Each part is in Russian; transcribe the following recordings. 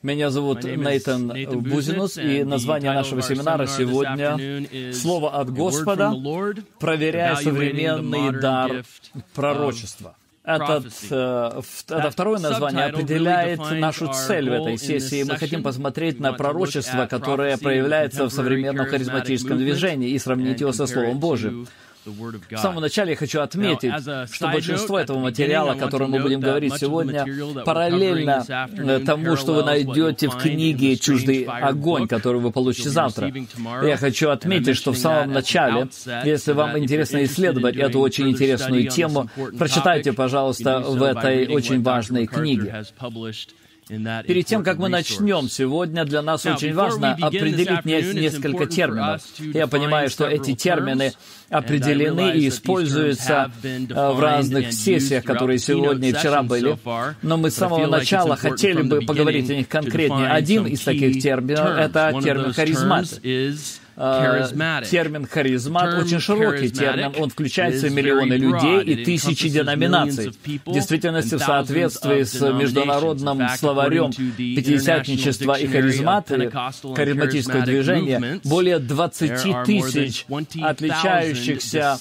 Меня зовут Нейтан Бузинус, и название нашего семинара сегодня «Слово от Господа, проверяя современный дар пророчества». Это второе название определяет нашу цель в этой сессии. Мы хотим посмотреть на пророчество, которое проявляется в современном харизматическом движении, и сравнить его со Словом Божьим. В самом начале я хочу отметить, что большинство этого материала, о котором мы будем говорить сегодня, параллельно тому, что вы найдете в книге «Чуждый огонь», которую вы получите завтра. Я хочу отметить, что в самом начале, если вам интересно исследовать эту очень интересную тему, прочитайте, пожалуйста, в этой очень важной книге. Перед тем, как мы начнем сегодня, для нас очень важно определить несколько терминов. Я понимаю, что эти термины определены и используются в разных сессиях, которые сегодня и вчера были. Но мы с самого начала хотели бы поговорить о них конкретнее. Один из таких терминов — это термин «харизмат». Термин «харизмат» очень широкий термин. Он включает в себя миллионы людей и тысячи деноминаций. В действительности, в соответствии с международным словарем пятидесятничества и харизматического движения, более 20 тысяч отличающихся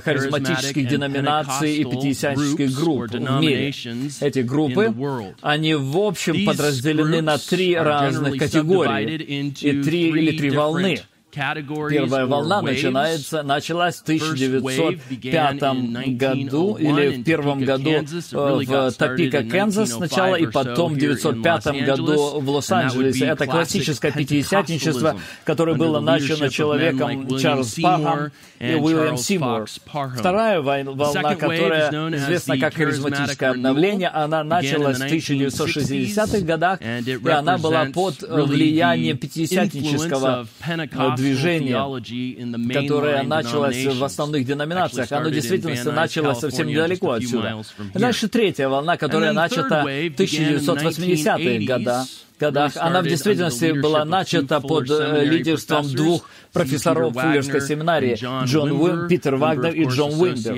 харизматических деноминаций и пятидесятнических групп в мире. Эти группы, они в общем подразделены на 3 разных категории и 3 волны. Первая волна началась в 1905 году, или в первом году в Топека, Канзас сначала, и потом в 1905 году в Лос-Анджелесе. Это классическое пятидесятничество, которое было начато человеком Чарльз Пахом и Уильям Симур. Вторая волна, которая известна как харизматическое обновление, она началась в 1960-х годах, и она была под влиянием пятидесятнического движение, которое началось в основных деноминациях. Оно действительно началось совсем недалеко отсюда. Дальше третья волна, которая начата в 1980-х годах. Она в действительности была начата под лидерством 2 профессоров Фуллерской семинарии, Питер Вагнер и Джон Уиндер.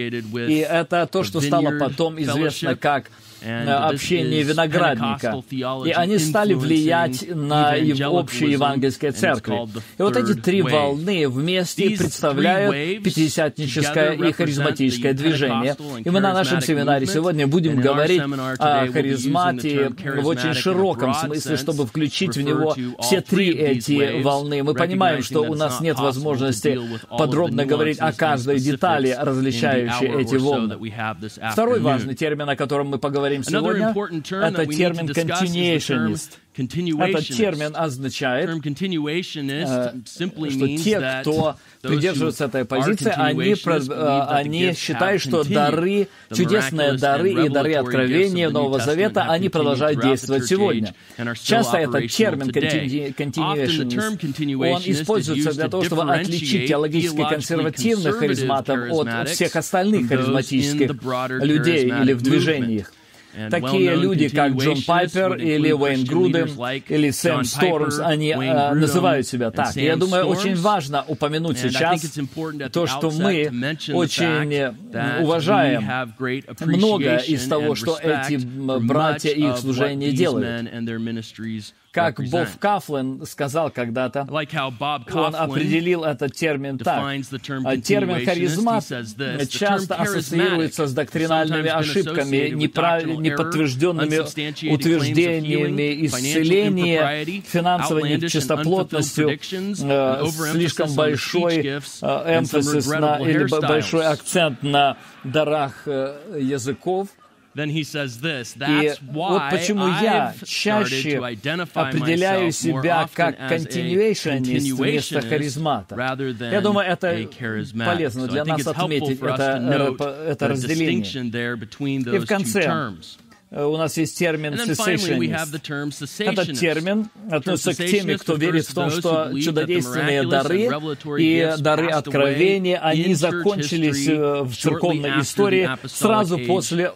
И это то, что стало потом известно как общение виноградника. И они стали влиять на общие евангельские церкви. И вот эти 3 волны вместе представляют пятидесятническое и харизматическое движение. И мы на нашем семинаре сегодня будем говорить о харизмате в очень широком смысле, чтобы включить в него все 3 эти волны. Мы понимаем, что у нас нет возможности подробно говорить о каждой детали, различающей эти волны. Второй важный термин, о котором мы поговорим сегодня, это термин «continuationist». Этот термин означает, что те, кто придерживается этой позиции, они считают, что дары, чудесные дары и дары откровения Нового Завета, они продолжают действовать сегодня. Часто этот термин «continuationist», он используется для того, чтобы отличить теологически консервативных харизматов от всех остальных харизматических людей или в движениях. Такие люди, как Джон Пайпер, или Уэйн Грудем, или Сэм Стормс, они называют себя так. И я думаю, очень важно упомянуть сейчас то, что мы очень уважаем многое из того, что эти братья и их служение делают. Как Боб Кафлин сказал когда-то, он определил этот термин так. Термин «харизмат» часто ассоциируется с доктринальными ошибками, неподтвержденными утверждениями исцеления, финансовой нечистоплотностью, слишком большой эмфасис или большой акцент на дарах языков. И вот почему я чаще определяю себя как continuationist вместо харизмата. Я думаю, это полезно для нас отметить это разделение. И в конце у нас есть термин «cessationist». Этот термин относится к тем, кто верит в том, что чудодейственные дары и дары откровения, они закончились в церковной истории сразу после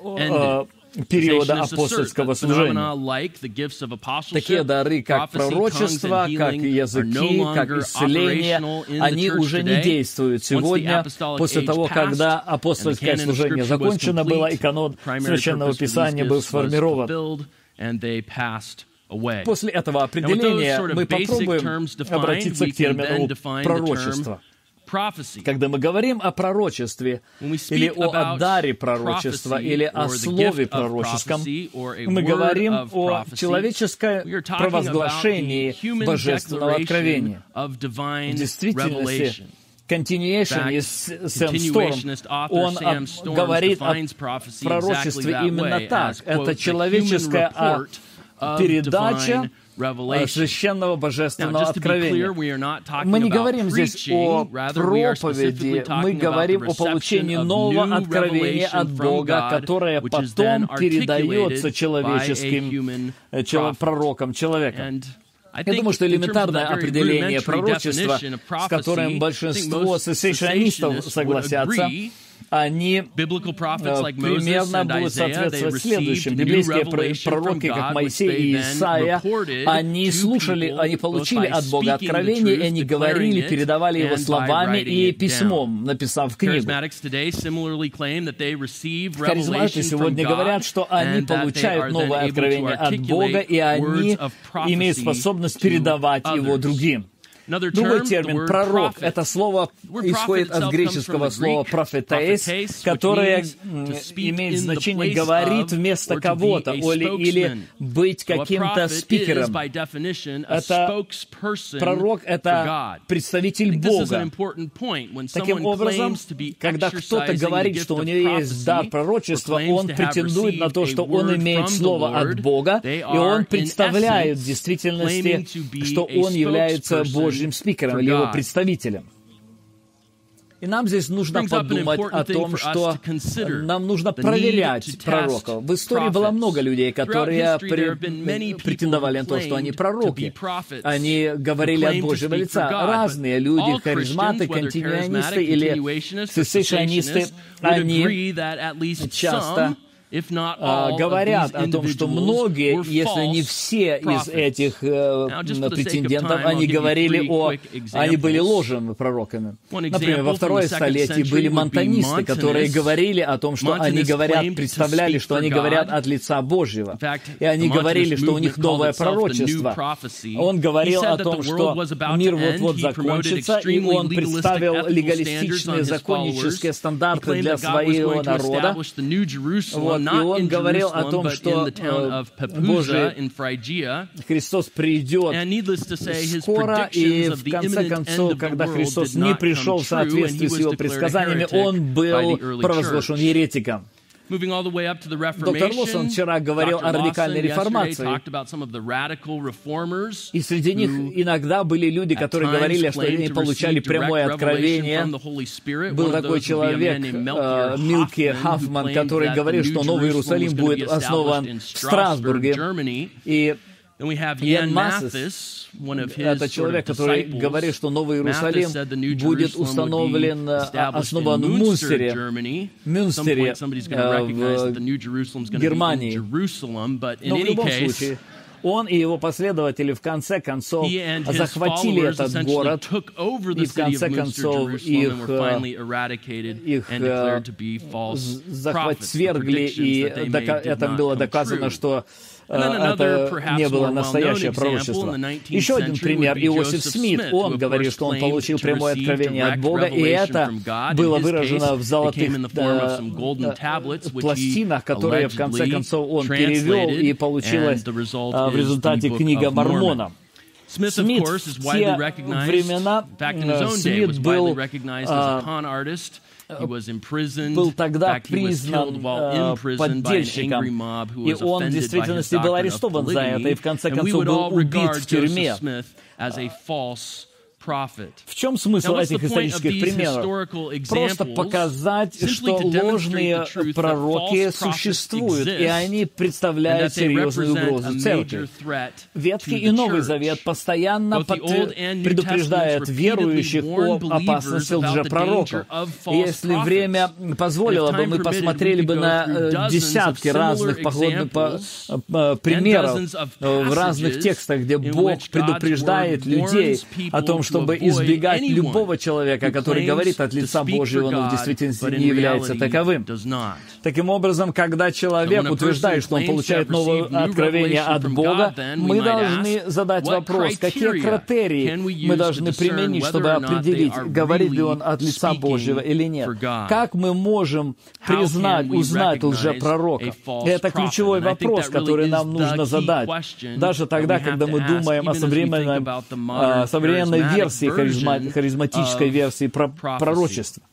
периода апостольского служения. Такие дары, как пророчество, как языки, как исцеление, они уже не действуют сегодня, после того, когда апостольское служение закончено было, и канон Священного Писания был сформирован. После этого определения мы попробуем обратиться к термину «пророчество». Когда мы говорим о пророчестве, или о даре пророчества, или о слове пророческом, мы говорим о человеческом провозглашении божественного откровения. В действительности, Continuation из Сэм Сторм, он говорит о пророчестве именно так. Это человеческая передача священного божественного откровения. Мы не говорим здесь о проповеди, мы говорим о получении нового откровения от Бога, которое потом передается человеческим пророкам, человеком. Я думаю, что элементарное определение пророчества, с которым большинство сессионистов согласятся, они примерно будут соответствовать следующим. Библейские пророки, как Моисей и Исаия, они слушали, они получили от Бога откровение, и они говорили, передавали его словами и письмом, написав книгу. Харизматы сегодня говорят, что они получают новое откровение от Бога, и они имеют способность передавать его другим. Другой термин «пророк» — это слово исходит от греческого слова «пропhetēs», которое имеет значение «говорить вместо кого-то» или «быть каким-то спикером». Это пророк — это представитель Бога. Таким образом, когда кто-то говорит, что у него есть дар пророчества, он претендует на то, что он имеет слово от Бога, и он представляет в действительности, что он является Божьим спикером или его представителем. И нам здесь нужно подумать о том, что нам нужно проверять пророков. В истории было много людей, которые претендовали на то, что они пророки. Они говорили от Божьего лица. Разные люди, харизматы, континуанисты или сессионисты, они часто говорят о том, что многие, если не все из этих претендентов, они были ложными пророками. Например, во второе столетие были монтанисты, которые говорили о том, что они говорят, представляли, что они говорят от лица Божьего. И они говорили, что у них новое пророчество. Он говорил о том, что мир вот-вот закончится, и он представил легалистичные законнические стандарты для своего народа. И он говорил о том, что Божий Христос придет скоро, и в конце концов, когда Христос не пришел в соответствии с его предсказаниями, он был провозглашен еретиком. Доктор Лосон вчера говорил о радикальной реформации, и среди них иногда были люди, которые говорили, что они получали прямое откровение. Был такой человек, Милки Хаффман, который говорил, что Новый Иерусалим будет основан в Страсбурге. И Ян Массес, это человек, который говорит, что Новый Иерусалим будет установлен, основан в Мюнстере, в Германии. Но в любом случае, он и его последователи в конце концов захватили этот город, и в конце концов их свергли, и это было доказано, что это не было настоящее пророчество. Еще один пример. Иосиф Смит, он говорит, что он получил прямое откровение от Бога, и это было выражено в золотых пластинах, которые, в конце концов, он перевел, и получилась в результате книга Мормона. Смит в те времена, Смит был тогда признан поддельщиком, и он в действительности был арестован за это, и в конце концов был убит в тюрьме. В чем смысл этих исторических примеров? Просто показать, что ложные пророки существуют, и они представляют серьезную угрозу церкви. Ветхий и Новый Завет постоянно предупреждают верующих об опасности лжепророков. Если время позволило бы, мы посмотрели бы на десятки разных примеров в разных текстах, где Бог предупреждает людей о том, что чтобы избегать любого человека, который говорит от лица Божьего, но в действительности не является таковым. Таким образом, когда человек утверждает, что он получает новое откровение от Бога, мы должны задать вопрос, какие критерии мы должны применить, чтобы определить, говорит ли он от лица Божьего или нет. Как мы можем признать, узнать лжепророка? Это ключевой вопрос, который нам нужно задать. Даже тогда, когда мы думаем о современной версии, харизматической версии пророчества.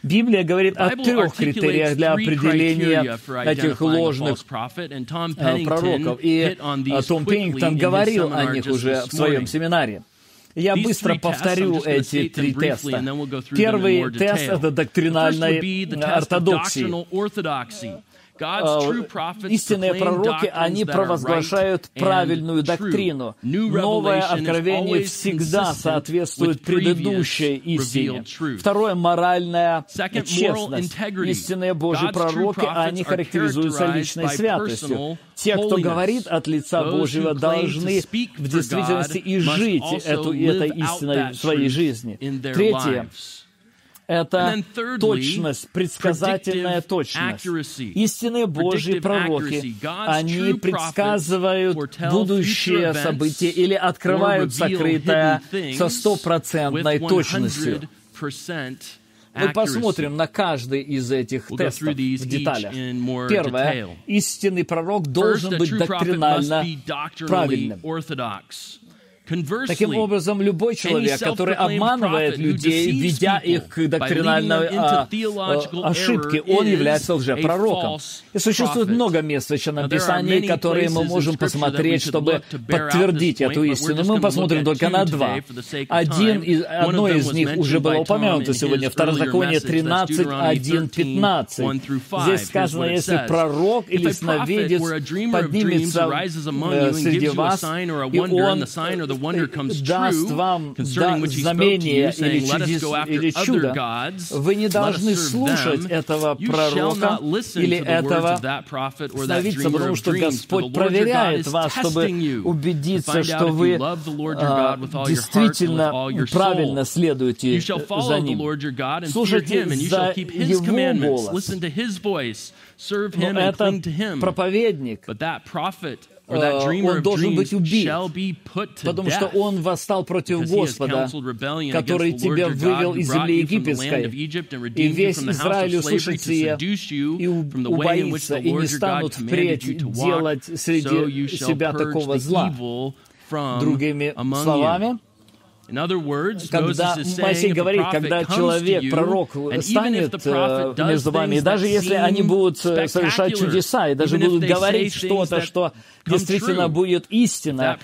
Библия говорит о 3 критериях для определения этих ложных пророков. И Том Пеннингтон говорил о них уже в своем семинаре. Я быстро повторю эти 3 теста. Первый тест — это доктринальной ортодоксии. Истинные пророки, они провозглашают правильную доктрину. Новое откровение всегда соответствует предыдущей истине. Второе — моральная честность. Истинные Божьи пророки, они характеризуются личной святостью. Те, кто говорит от лица Божьего, должны в действительности и жить этой истиной в своей жизни. Третье — это точность, предсказательная точность. Истинные Божьи пророки, они предсказывают будущее события или открывают сокрытое со 100% точностью. Мы посмотрим на каждый из этих тестов в деталях. Первое. Истинный пророк должен быть доктринально правильным. Таким образом, любой человек, который обманывает людей, ведя их к доктринальной ошибке, он является лжепророком. И существует много мест в Священном Писании, которые мы можем посмотреть, чтобы подтвердить эту истину. Мы посмотрим только на 2. Одно из них уже было упомянуто сегодня, Второзаконие 13:1-15. Здесь сказано, если пророк или сновидец поднимется среди вас, и он даст вам знамение или чудо, вы не должны слушать этого пророка или этого сновидца, потому что Господь проверяет вас, чтобы убедиться, что вы действительно правильно следуете за Ним. Слушайте за Его голос. Но этот проповедник, он должен быть убит, потому что он восстал против Господа, который тебя вывел из земли египетской. И весь Израиль услышит сие, и убоится, и не станут впредь делать среди себя такого зла. Другими словами, когда Моисей говорит, когда человек, пророк, станет между вами, и даже если они будут совершать чудеса, и даже будут говорить что-то, что действительно будет истина,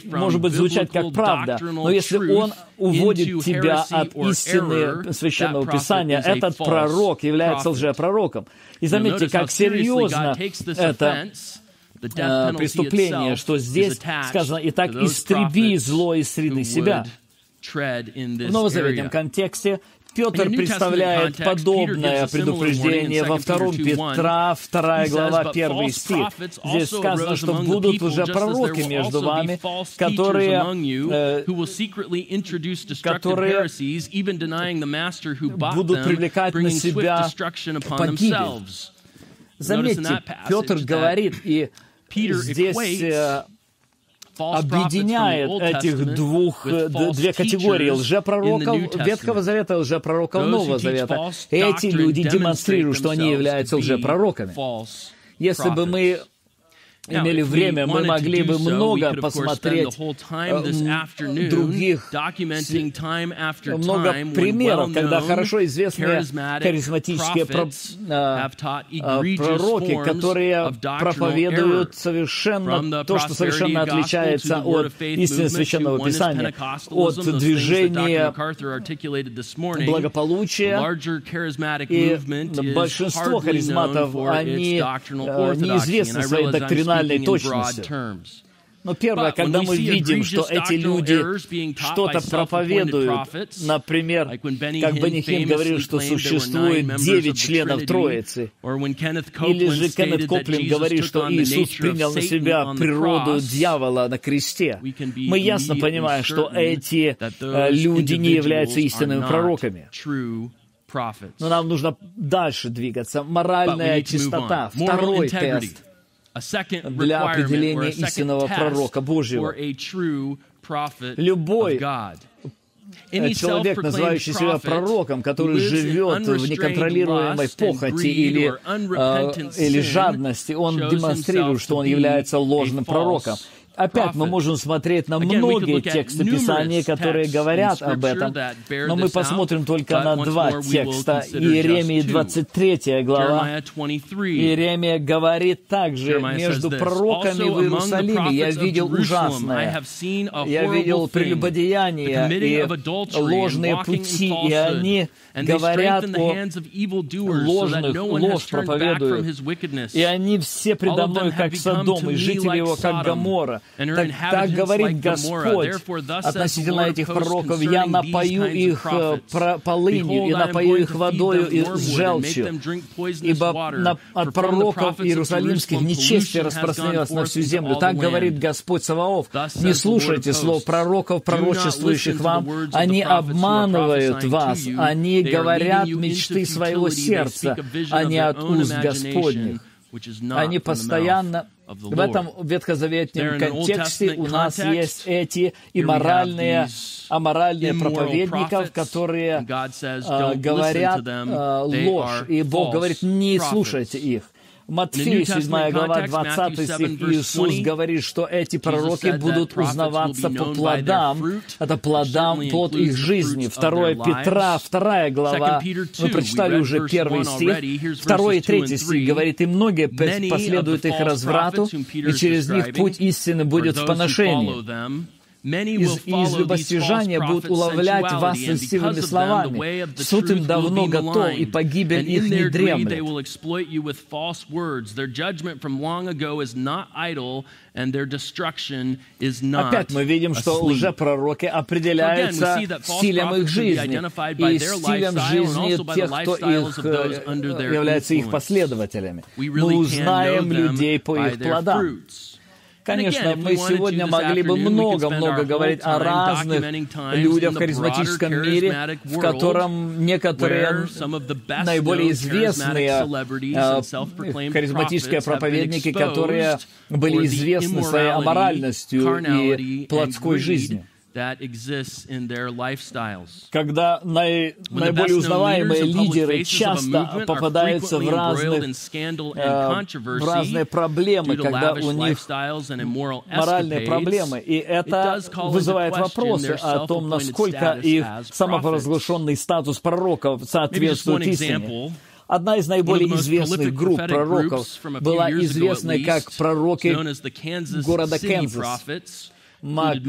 может быть, звучать как правда, но если он уводит тебя от истины Священного Писания, этот пророк является лжепророком. И заметьте, как серьезно это преступление, что здесь сказано: «Итак, истреби зло из среды себя». В новозаветном контексте Петр представляет подобное предупреждение во 2 Петра, 2 глава, 1 стих. Здесь сказано, что будут уже пророки между вами, которые будут привлекать на себя погибель. Заметьте, Петр говорит, и здесь объединяет этих две категории лжепророков Ветхого Завета и лжепророков Нового Завета. Эти люди демонстрируют, что они являются лжепророками. Если бы мы имели время, мы могли бы много посмотреть других, много примеров, когда хорошо известные харизматические пророки, которые проповедуют совершенно то, что совершенно отличается от истины Священного Писания, от движения благополучия, и большинство харизматов, они неизвестны своей доктринальной точностью. Но первое, когда мы видим, что эти люди что-то проповедуют, например, как Бенни Хинн говорил, что существует 9 членов Троицы, или же Кеннет Коплин говорит, что Иисус принял на себя природу дьявола на кресте, мы ясно понимаем, что эти люди не являются истинными пророками. Но нам нужно дальше двигаться. Моральная чистота. Второй тест для определения истинного пророка Божьего. Любой человек, называющий себя пророком, который живет в неконтролируемой похоти или жадности, он демонстрирует, что он является ложным пророком. Опять мы можем смотреть на многие тексты Писания, которые говорят об этом, но мы посмотрим только на два текста. Иеремии 23 глава. Иеремия говорит также: «Между пророками в Иерусалиме я видел ужасное. Я видел прелюбодеяние и ложные пути, и они говорят ложь проповедуют, и они все предо мной, как Содом, и жители его, как Гоморра. Так говорит Господь относительно этих пророков: я напою их полынью, и напою их водою и с желчью, ибо от пророков иерусалимских нечестие распространилось на всю землю. Так говорит Господь Саваоф: не слушайте слов пророков, пророчествующих вам, они обманывают вас, они говорят мечты своего сердца, а не от уст Господних». Они постоянно... В этом ветхозаветном контексте у нас есть эти аморальные проповедников, которые говорят ложь. И Бог говорит: не слушайте их. Матфея 7 глава 20 стих, Иисус говорит, что эти пророки будут узнаваться по плодам. Это плод их жизни. 2 Петра 2 глава, мы прочитали уже 1 стих. 2 и 3 стих говорит: и многие последуют их разврату, и через них путь истины будет в поношении. Из любостяжания будут уловлять вас льстивыми словами. Суд им давно готов, и погибель их не дремлет. Опять мы видим, что лжепророки определяются стилем их жизни и стилем жизни тех, кто является их последователями. Мы узнаем людей по их плодам. Конечно, мы сегодня могли бы много говорить о разных людях в харизматическом мире, в котором некоторые наиболее известные харизматические проповедники, которые были известны своей аморальностью и плотской жизнью. Когда наиболее узнаваемые лидеры часто попадаются в разные проблемы, когда у них моральные проблемы, и это вызывает вопросы о том, насколько их самопровозглашенный статус пророков соответствует истине. Одна из наиболее известных групп пророков была известна как пророки города Канзас. Майк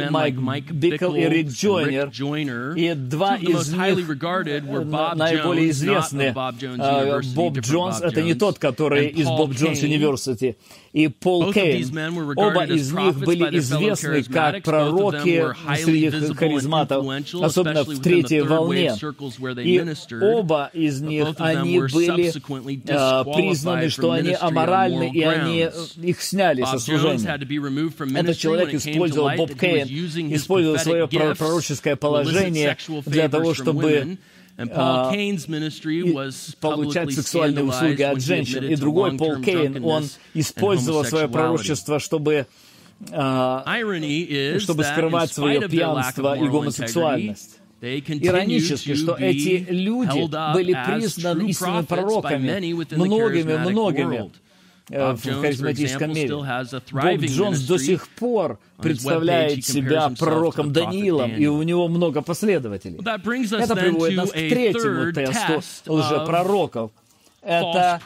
Бикл и Рик Джойнер, и два из них наиболее известные. Боб Джонс — это не тот, который из Боб Джонс University, и Пол Кейн. Оба из них были известны как пророки среди харизматов, особенно в третьей волне. И оба из них, они были признаны, что они аморальны, и их сняли со служения. Этот человек использовал, Боб Кейн использовал свое пророческое положение для того, чтобы получать сексуальные услуги от женщин. И другой, Пол Кейн, он использовал свое пророчество, чтобы скрывать свое пьянство и гомосексуальность. Иронически, что эти люди были признаны истинными пророками многими в харизматическом мире. Боб Джонс до сих пор представляет себя пророком Даниилом, и у него много последователей. Это приводит нас к третьему тесту лжепророков. это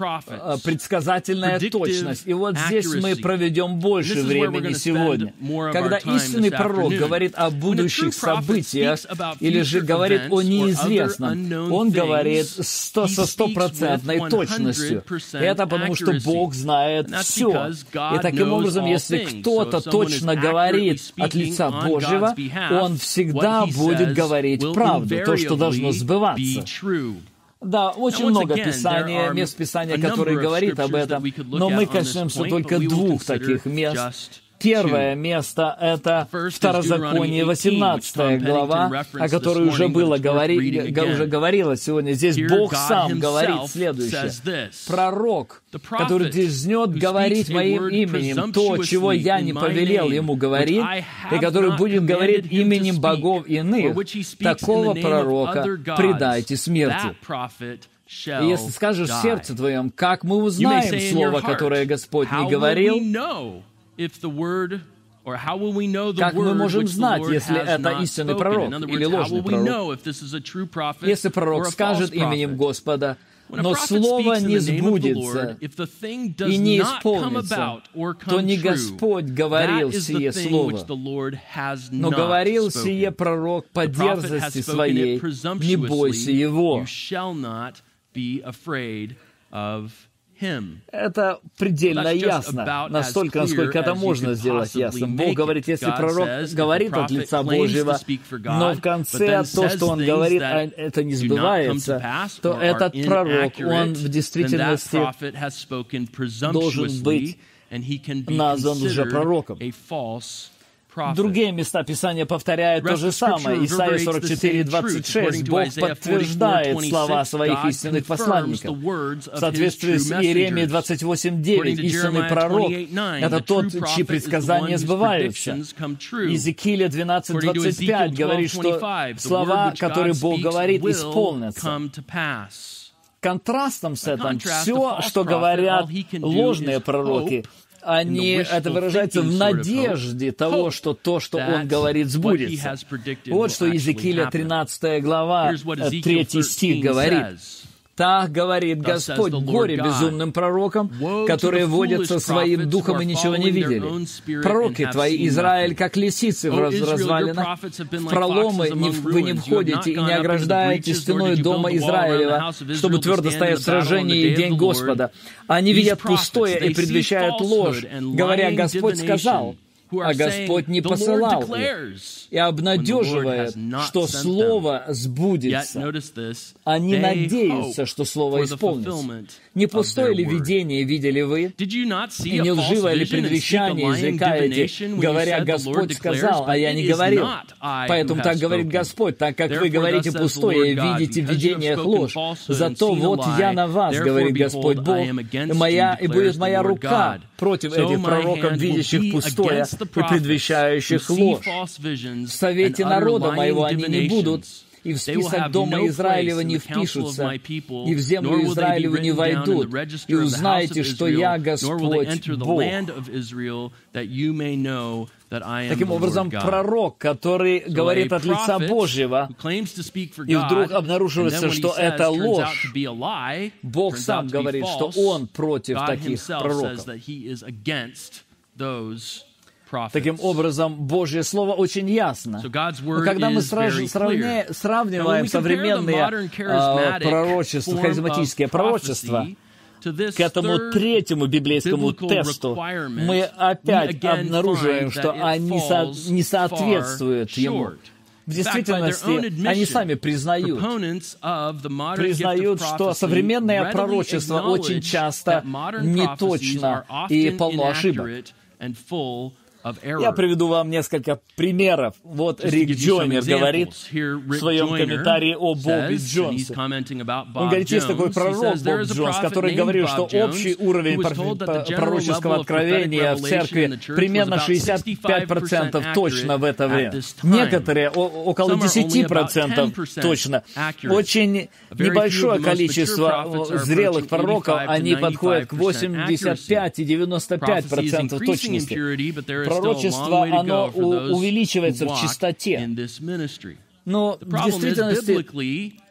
предсказательная точность. И вот здесь мы проведем больше времени сегодня. Когда истинный пророк говорит о будущих событиях, или же говорит о неизвестном, он говорит со стопроцентной точностью. Это потому, что Бог знает все. И таким образом, если кто-то точно говорит от лица Божьего, он всегда будет говорить правду, то, что должно сбываться. Да, очень много мест Писания, которые говорит об этом, но мы коснемся только двух таких мест. Первое место — это Второзаконие, 18 глава, о которой уже говорилось сегодня. Здесь Бог сам говорит следующее. «Пророк, который дерзнет говорить моим именем то, чего я не повелел ему говорить, и который будет говорить именем богов иных, такого пророка предайте смерти». И если скажешь в сердце твоем, как мы узнаем слово, которое Господь не говорил? Как мы можем знать, если это истинный пророк или ложный пророк? Если пророк скажет именем Господа, но слово не сбудется и не исполнится, то не Господь говорил сие слово, но говорил сие пророк по дерзости своей, не бойся его. Это предельно ясно, настолько, насколько это можно сделать ясным. Бог говорит, если пророк говорит от лица Божьего, но в конце то, что он говорит, это не сбывается, то этот пророк, он в действительности должен быть назван лжепророком. Другие места Писания повторяют то же самое. Исайя 44:26. Бог подтверждает слова своих истинных посланников. В соответствии с Иеремией 28:9. Истинный пророк — это тот, чьи предсказания сбываются. Иезекииля 12:25 говорит, что слова, которые Бог говорит, исполнятся. Контрастом с этим все, что говорят ложные пророки, это выражается в надежде того, что то, что он говорит, сбудется. Вот что Иезекииля 13 глава, 3 стих говорит. «Так говорит Господь, горе безумным пророкам, которые водятся своим духом и ничего не видели. Пророки твои, Израиль, как лисицы в развалинах, в проломы вы не входите и не ограждаете стеной дома Израилева, чтобы твердо стоять в сражении и день Господа. Они видят пустое и предвещают ложь, говоря, Господь сказал, а Господь не посылал их, и обнадеживает, что Слово сбудется. Они надеются, что Слово исполнится. Не пустое ли видение видели вы? И не лживое ли предвещание изрекаете, говоря, Господь сказал, а я не говорил? Поэтому так говорит Господь, так как вы говорите пустое и видите в видениях ложь. Зато вот я на вас, говорит Господь Бог, и будет моя рука против этих пророков, видящих пустое и предвещающих ложь. В совете народа моего они не будут, и в список дома Израилева не впишутся, и в землю Израилеву не войдут, и узнаете, что я Господь Бог». Таким образом, пророк, который говорит от лица Божьего, и вдруг обнаруживается, что это ложь, Бог сам говорит, что Он против таких пророков. Таким образом, Божье Слово очень ясно. Но когда мы сравниваем современные пророчества, харизматические пророчества, к этому третьему библейскому тесту, мы опять обнаруживаем, что они не соответствуют ему. В действительности, они сами признают, что современное пророчество очень часто неточно и полно ошибок. Я приведу вам несколько примеров. Вот Рик Джойнер говорит в своем комментарии о Бобби Джонсе. Он говорит, есть такой пророк Боб Джонс, который говорил, что общий уровень пророческого откровения в церкви примерно 65% точно в это время. Некоторые около 10% точно. Очень небольшое количество зрелых пророков, они подходят к 85 и 95% точности. Пророчество, оно увеличивается в чистоте. Но в действительности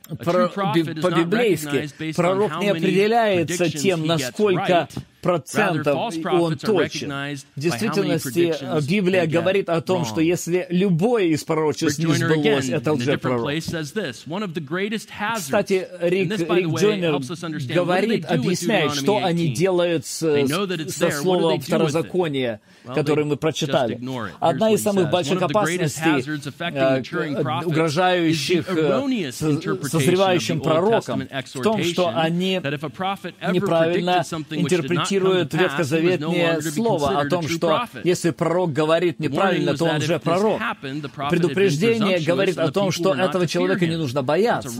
по-библейски пророк не определяется тем, насколько процентов он точен. В действительности Библия говорит о том, что если любое из пророчеств не сбылось, это лжепророк. Кстати, Рик Джойнер говорит, объясняет, что они делают со словом второзакония, которое мы прочитали. Одна из самых больших опасностей, угрожающих созревающим пророкам, в том, что они неправильно интерпретируют ветхозаветное слово о том, что если пророк говорит неправильно, то он же пророк. Предупреждение говорит о том, что этого человека не нужно бояться.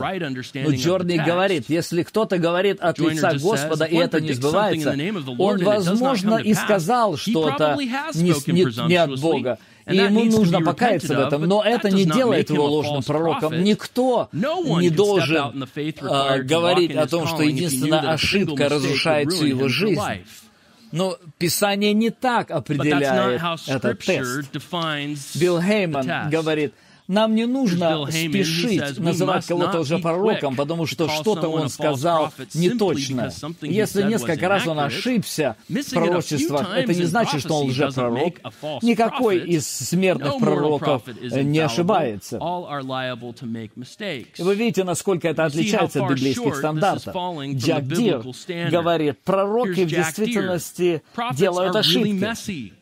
Но Джорни говорит, если кто-то говорит от лица Господа, и это не сбывается, он, возможно, и сказал что-то не от Бога, и ему нужно покаяться в этом, но это не делает его ложным пророком. Никто не должен говорить о том, что единственная ошибка разрушает всю его жизнь. Но Писание не так определяет этот тест. Билл Хейман говорит, нам не нужно спешить называть кого-то лжепророком, потому что что-то он сказал неточно. Если несколько раз он ошибся в пророчествах, это не значит, что он лжепророк. Никакой из смертных пророков не ошибается. Вы видите, насколько это отличается от библейских стандартов. Джак Дир говорит, пророки в действительности делают ошибки.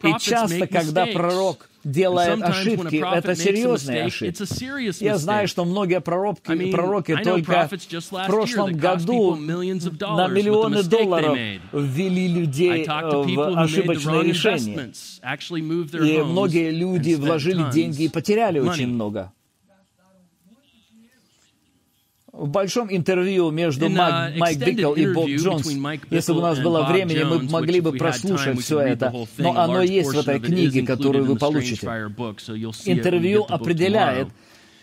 И часто, когда пророк делает ошибки, это серьезные ошибки. Я знаю, что многие пророки только в прошлом году на миллионы долларов ввели людей в ошибочные решения. И многие люди вложили деньги и потеряли очень много. В большом интервью между Майк Бикл и Боб Джонс, если бы у нас было времени, мы могли бы прослушать все это, но оно есть в этой книге, которую вы получите. Интервью определяет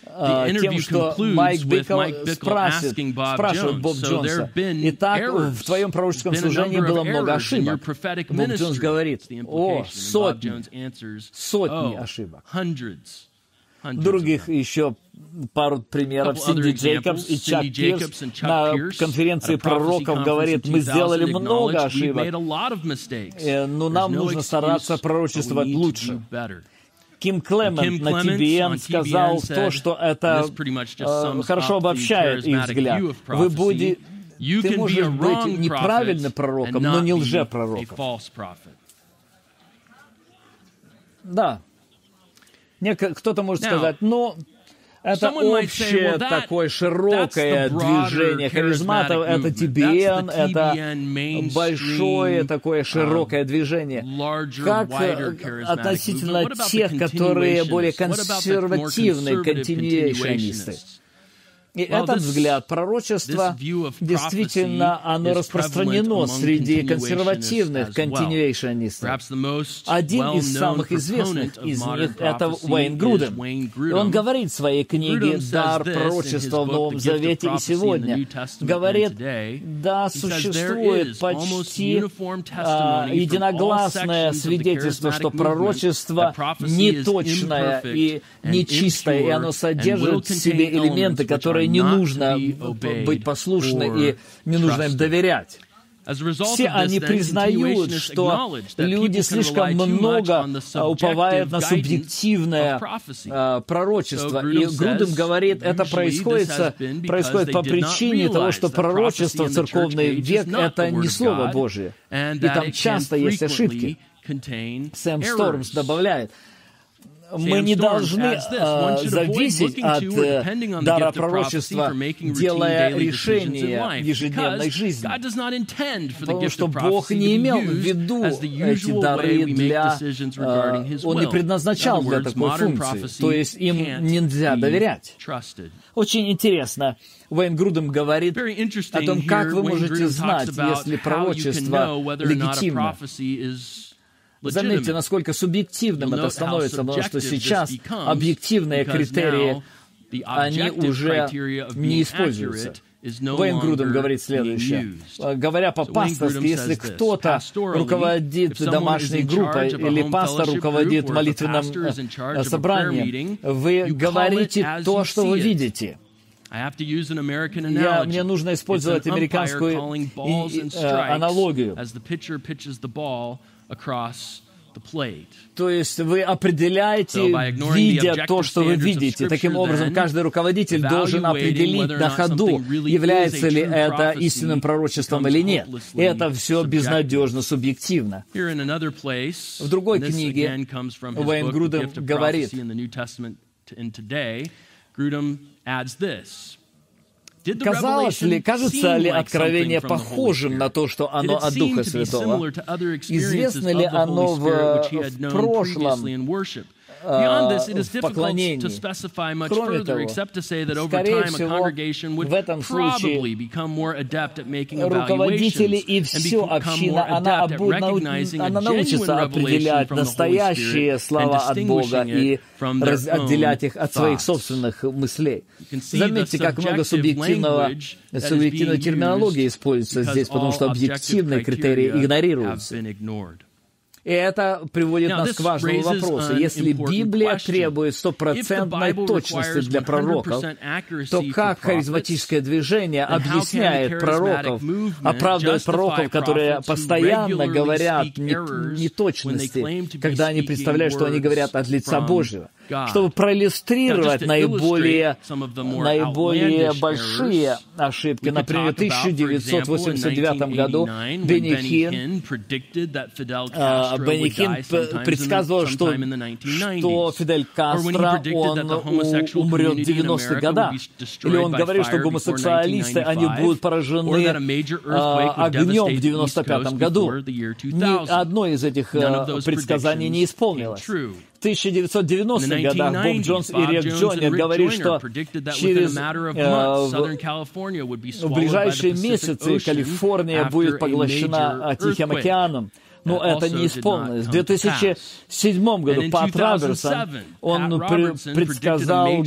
тем, что Майк Бикл спрашивает Боб Джонса, «Итак, в твоем пророческом служении было много ошибок». Боб Джонс говорит, сотни ошибок. Других еще пару примеров. Синди Джейкобс и Чак Пирс на конференции пророков говорит, мы сделали много ошибок, но нам нужно стараться пророчествовать лучше. Ким Клемент на TBN сказал то, что это хорошо обобщает их взгляд. Ты можешь быть неправильным пророком, но не лжепророком. Да. Кто-то может сказать, но это общее такое широкое движение харизматов, это TBN, это большое такое широкое движение. Как относительно тех, которые более консервативные, континьюэйшонисты? И этот взгляд пророчества, действительно, оно распространено среди консервативных континьюэйшонистов. Один из самых известных из них — это Уэйн Грудем. И он говорит в своей книге «Дар пророчества в Новом Завете и сегодня». Говорит, да, существует почти единогласное свидетельство, что пророчество неточное и нечистое, и оно содержит в себе элементы, которые не нужно быть послушны и не нужно им доверять. Все они признают, что люди слишком много уповают на субъективное пророчество. И Грудем говорит, это происходит по причине того, что пророчество в церковный век — это не Слово Божие. И там часто есть ошибки. Сэм Стормс добавляет, мы не должны зависеть от дара пророчества, делая решения в ежедневной жизни. Потому что Бог не имел в виду эти дары для... Он не предназначал для такой функции. То есть им нельзя доверять. Очень интересно. Уэйн Грудем говорит о том, как вы можете знать, если пророчество легитимно. Заметьте, насколько субъективным это становится, потому что сейчас объективные критерии, они уже не используются. Уэйн Грудем говорит следующее. Говоря по-пасторски, если кто-то руководит домашней группой или пастор руководит молитвенным собранием, вы говорите то, что вы видите. Мне нужно использовать американскую аналогию. То есть вы определяете, видя то, что вы видите. Таким образом, каждый руководитель должен определить на ходу, является ли это истинным пророчеством или нет. И это все безнадежно субъективно. В другой книге Уэйн Грудем говорит: кажется ли откровение похожим на то, что оно от Духа Святого? Известно ли оно в прошлом в поклонении? Кроме того, скорее всего, в этом случае руководители и вся община, она научится определять настоящие слова от Бога и отделять их от своих собственных мыслей. Заметьте, как много субъективной терминологии используется здесь, потому что объективные критерии игнорируются. И это приводит нас к важному вопросу. Если Библия требует стопроцентной точности для пророков, то как харизматическое движение объясняет пророков, оправдывает пророков, которые постоянно говорят неточности, когда они представляют, что они говорят от лица Божьего? Чтобы проиллюстрировать наиболее большие ошибки. Например, в 1989 году Бенни Хинн предсказывал, что Фидель Кастро, он умрет в 90-х годах. Или он говорил, что гомосексуалисты, они будут поражены огнем в 95-м году. Ни одно из этих предсказаний не исполнилось. В 1990-х годах Боб Джонс и Рик Джонер говорили, что в ближайшие месяцы Калифорния будет поглощена Тихим океаном. Но это не исполнилось. В 2007 году Пат Робертсон, он предсказал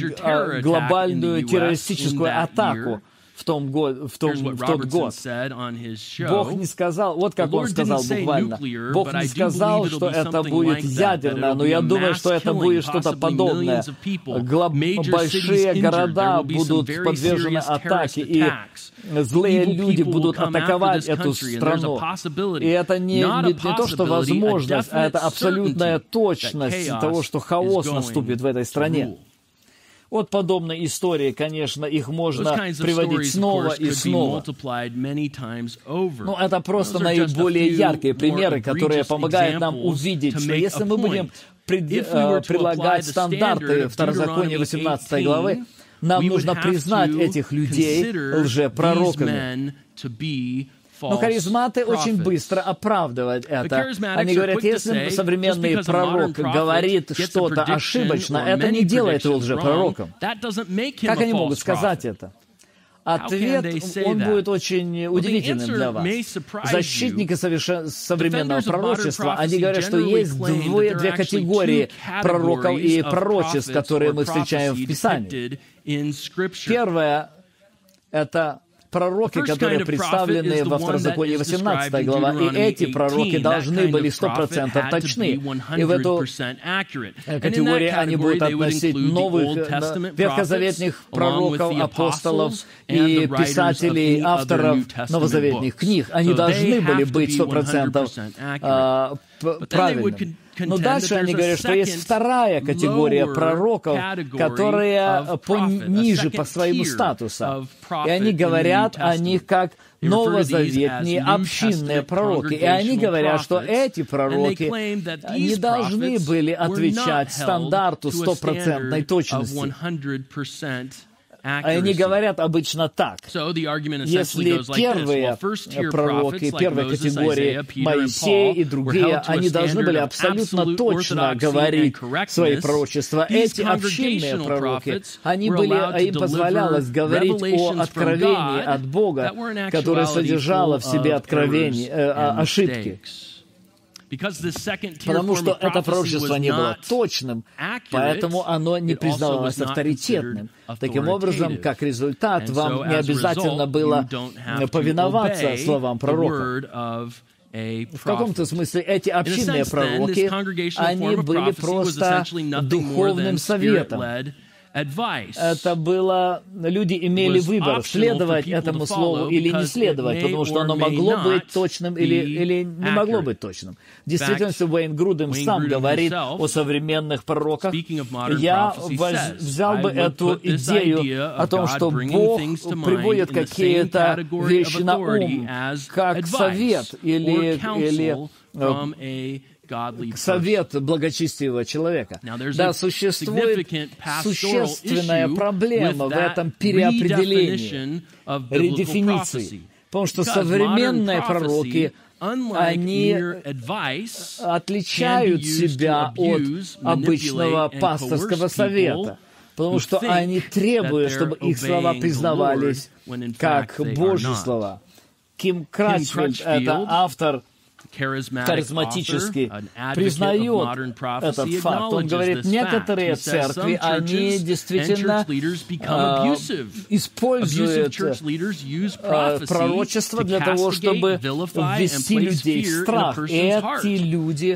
глобальную террористическую атаку в тот год. Бог не сказал, вот как он сказал буквально, Бог не сказал, что это будет ядерное, но я думаю, что это будет что-то подобное. Большие города будут подвержены атаке, и злые люди будут атаковать эту страну. И это не то, что возможность, а это абсолютная точность того, что хаос наступит в этой стране. Вот подобные истории, конечно, их можно приводить снова и снова. Но это просто наиболее яркие примеры, которые помогают нам увидеть, что если мы будем предлагать стандарты Второзакония 18 главы, нам нужно признать этих людей лжепророками. Но харизматы очень быстро оправдывают это. Они говорят, если современный пророк говорит что-то ошибочно, это не делает его лжепророком. Как они могут сказать это? Ответ, он будет очень удивительным для вас. Защитники современного пророчества, они говорят, что есть две категории пророков и пророчеств, которые мы встречаем в Писании. Первое — это пророки, которые представлены во Второзаконии 18 глава, и эти пророки должны были 100% точны. И в эту категорию они будут относить новых ветхозаветных пророков, апостолов и писателей, авторов новозаветных книг. Они должны были быть 100% правильными. Но дальше они говорят, что есть вторая категория пророков, которые пониже по своему статусу. И они говорят о них как новозаветные общинные пророки. И они говорят, что эти пророки не должны были отвечать стандарту 100% точности. Они говорят обычно так. Если первые пророки, первой категории, Моисей и другие, они должны были абсолютно точно говорить свои пророчества. Эти общинные пророки, им позволялось говорить о откровении от Бога, которое содержало в себе ошибки. Потому что это пророчество не было точным, поэтому оно не признавалось авторитетным. Таким образом, как результат, вам не обязательно было повиноваться словам пророка. В каком-то смысле эти общинные пророки, они были просто духовным советом. Это было, люди имели выбор, следовать этому слову или не следовать, потому что оно могло быть точным или не могло быть точным. В действительности, Уэйн Грудем сам говорит о современных пророках. Я взял бы эту идею о том, что Бог приводит какие-то вещи на ум, как совет или совет благочестивого человека. Да, существует существенная проблема в этом переопределении, редефиниции. Потому что современные пророки, они отличают себя от обычного пасторского совета, потому что они требуют, чтобы их слова признавались как Божьи слова. Ким Крачфилд, это автор харизматический, признает этот факт. Он говорит, некоторые церкви, они действительно используют пророчество для того, чтобы ввести людей в страх. И эти люди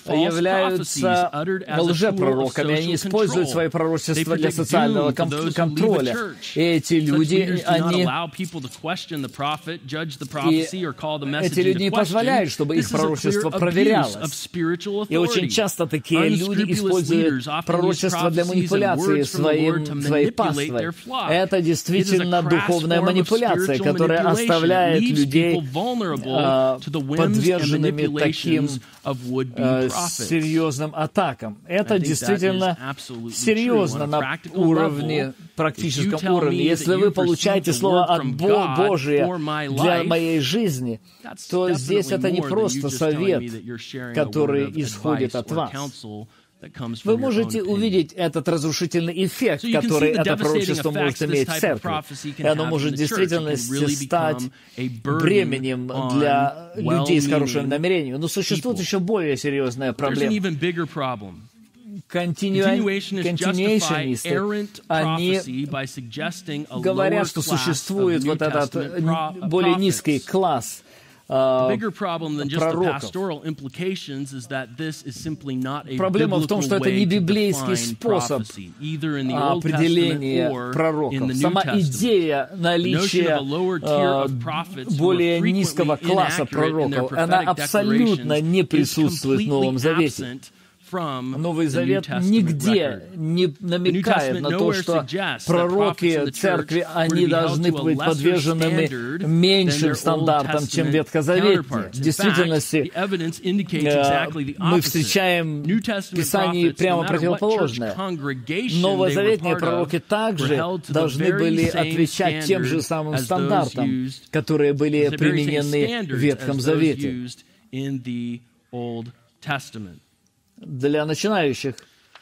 являются лжепророками. Они используют свои пророчества для социального контроля. И эти люди, эти люди не позволяют, чтобы их пророчество проверялось. И очень часто такие люди используют пророчество для манипуляции своей паствой. Это действительно духовная манипуляция, которая оставляет людей подверженными таким серьезным атакам. Это действительно серьезно на уровне, практическом уровне. Если вы получаете слово от Божия для моей жизни, то здесь это не просто совет, который исходит от вас. Вы можете увидеть этот разрушительный эффект, который это пророчество может иметь в церкви. И оно может в действительности стать бременем для людей с хорошим намерением. Но существует еще более серьезная проблема. Континуационисты, они говорят, что существует вот этот более низкий класс пророков. Проблема в том, что это не библейский способ определения пророков. Сама идея наличия более низкого класса пророков, она абсолютно не присутствует в Новом Завете. Новый Завет нигде не намекает на то, что пророки церкви, они должны быть подверженными меньшим стандартам, чем ветхозаветные. В действительности, мы встречаем в Писании прямо противоположное. Новозаветные пророки также должны были отвечать тем же самым стандартам, которые были применены в Ветхом Завете. Для начинающих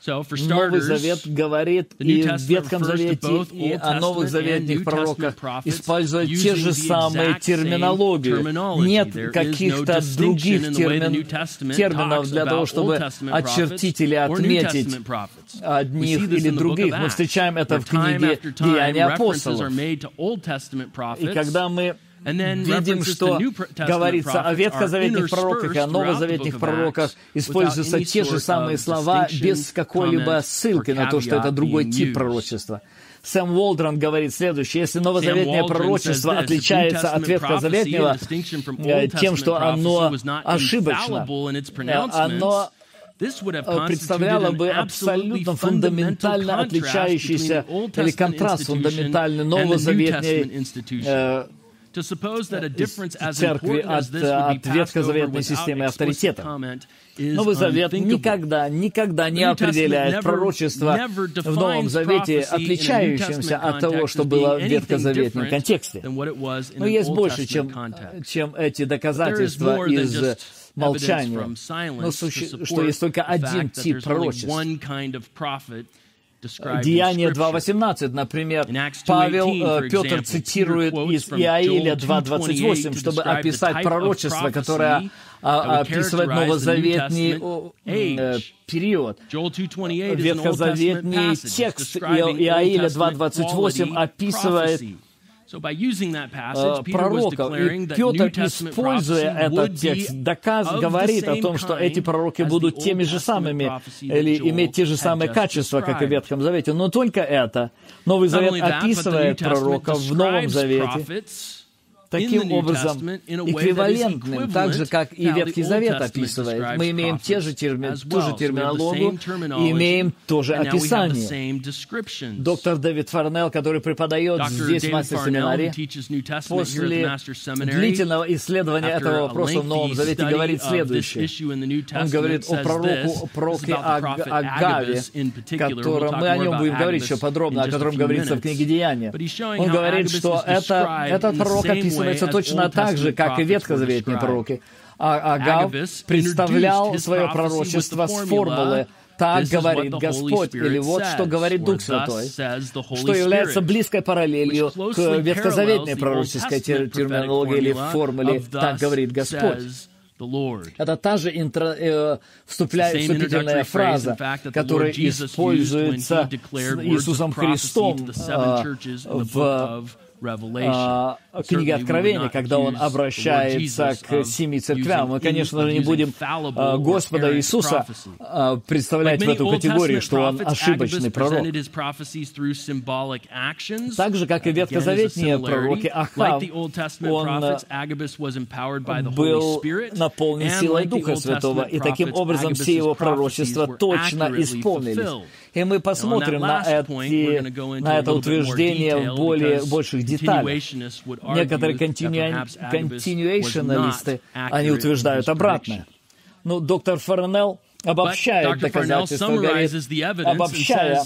Новый Завет говорит и в Ветхом Завете, и о новых заветных пророках используют те же самые терминологии. Нет каких-то других терминов для того, чтобы очертить или отметить одних или других. Мы встречаем это в книге «Деяния апостолов». И когда мы видим, что говорится о ветхозаветных пророках и о новозаветных пророках, используются те же самые слова без какой-либо ссылки на то, что это другой тип пророчества. Сэм Уолдрон говорит следующее: если новозаветное пророчество отличается от ветхозаветного тем, что оно ошибочно, оно представляло бы абсолютно фундаментально отличающийся или контраст фундаментальный новозаветной церкви от ветхозаветной системы авторитета. Новый Завет никогда не определяет пророчество в Новом Завете, отличающимся от того, что было в ветхозаветном контексте. Но есть больше, чем эти доказательства из молчания. Но что есть только один тип пророчеств. Деяние 2.18, например, Петр цитирует из Иаиля 2.28, чтобы описать пророчество, которое описывает новозаветный период. Ветхозаветный текст Иаиля 2.28 описывает пророков. И Петр, используя этот текст, говорит о том, что эти пророки будут теми же самыми, или иметь те же самые качества, как и в Ветхом Завете. Но только это. Новый Завет описывает пророков в Новом Завете таким образом эквивалентным, так же, как и Ветхий Завет описывает. Мы имеем ту же терминологию и имеем тоже описание. Доктор Дэвид Фарнелл, который преподает здесь в мастер-семинаре, после длительного исследования этого вопроса в Новом Завете говорит следующее. Он говорит о пророке Агаве, мы о нем будем говорить еще подробно, о котором говорится в книге Деяния. Он говорит, что этот пророк описывается точно так же, как и ветхозаветные пророки. Агав представлял свое пророчество с формулы «Так говорит Господь», или «Вот что говорит Дух Святой», что является близкой параллелью к ветхозаветной пророческой терминологии или формуле «Так говорит Господь». Это та же вступительная фраза, которая используется с Иисусом Христом в книге Откровения, когда он обращается к 7 церквям. Мы, конечно же, не будем Господа Иисуса представлять в эту категорию, что он ошибочный пророк. Так же, как и ветхозаветные пророки, Ахав, он был наполнен силой Духа Святого, и таким образом все его пророчества точно исполнились. И мы посмотрим на это утверждение в больших деталях. Некоторые континуэйшналисты, они утверждают обратное. Ну, доктор Фарнелл обобщает доказательства, говорит, обобщая,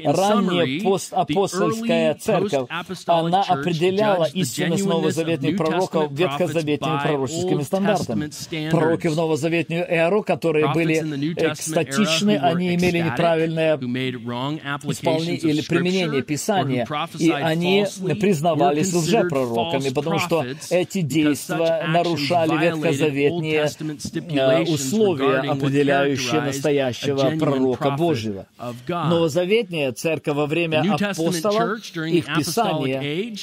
ранее постапостольская церковь, она определяла истинность новозаветных пророков ветхозаветными пророческими стандартами. Пророки в новозаветную эру, которые были экстатичны, они имели неправильное исполнение или применение Писания, и они признавались лжепророками, потому что эти действия нарушали ветхозаветные условия, определяющие настоящего пророка Божьего. Новозаветная церковь во время апостолов, их Писание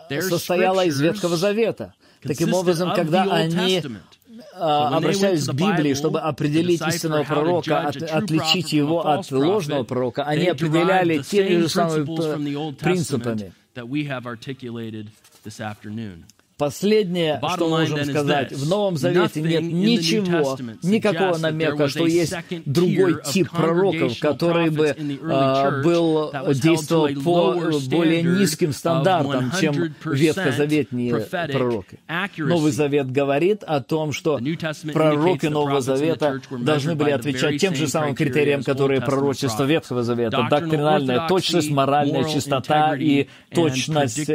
состояло из Ветхого Завета. Таким образом, когда они обращались к Библии, чтобы определить истинного пророка, отличить его от ложного пророка, они определяли теми же самыми принципами. Последнее, что можем сказать, в Новом Завете нет никакого намека, что есть другой тип пророков, который бы действовал по более низким стандартам, чем ветхозаветные пророки. Новый Завет говорит о том, что пророки Нового Завета должны были отвечать тем же самым критериям, которые пророчества Ветхого Завета. Доктринальная точность, моральная чистота и точность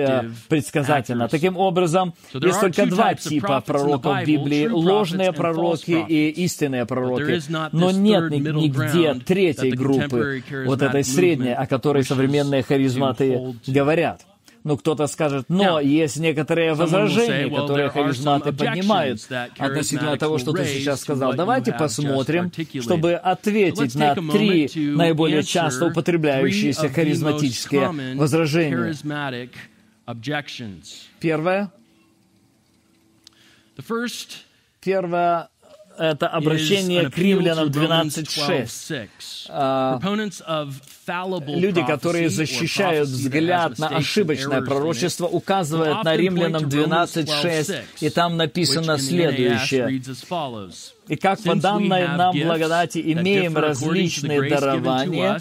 предсказательна. Таким образом, есть только два типа пророков в Библии — ложные пророки и истинные пророки. Но нет нигде третьей группы, вот этой средней, о которой современные харизматы говорят. Ну, кто-то скажет, но есть некоторые возражения, которые харизматы поднимают относительно того, что ты сейчас сказал. Давайте посмотрим, чтобы ответить на 3 наиболее часто употребляющиеся харизматические возражения. Первое — это обращение к Римлянам 12:6. Люди, которые защищают взгляд на ошибочное пророчество, указывают на Римлянам 12:6, и там написано следующее. «И как по данной нам благодати имеем различные дарования,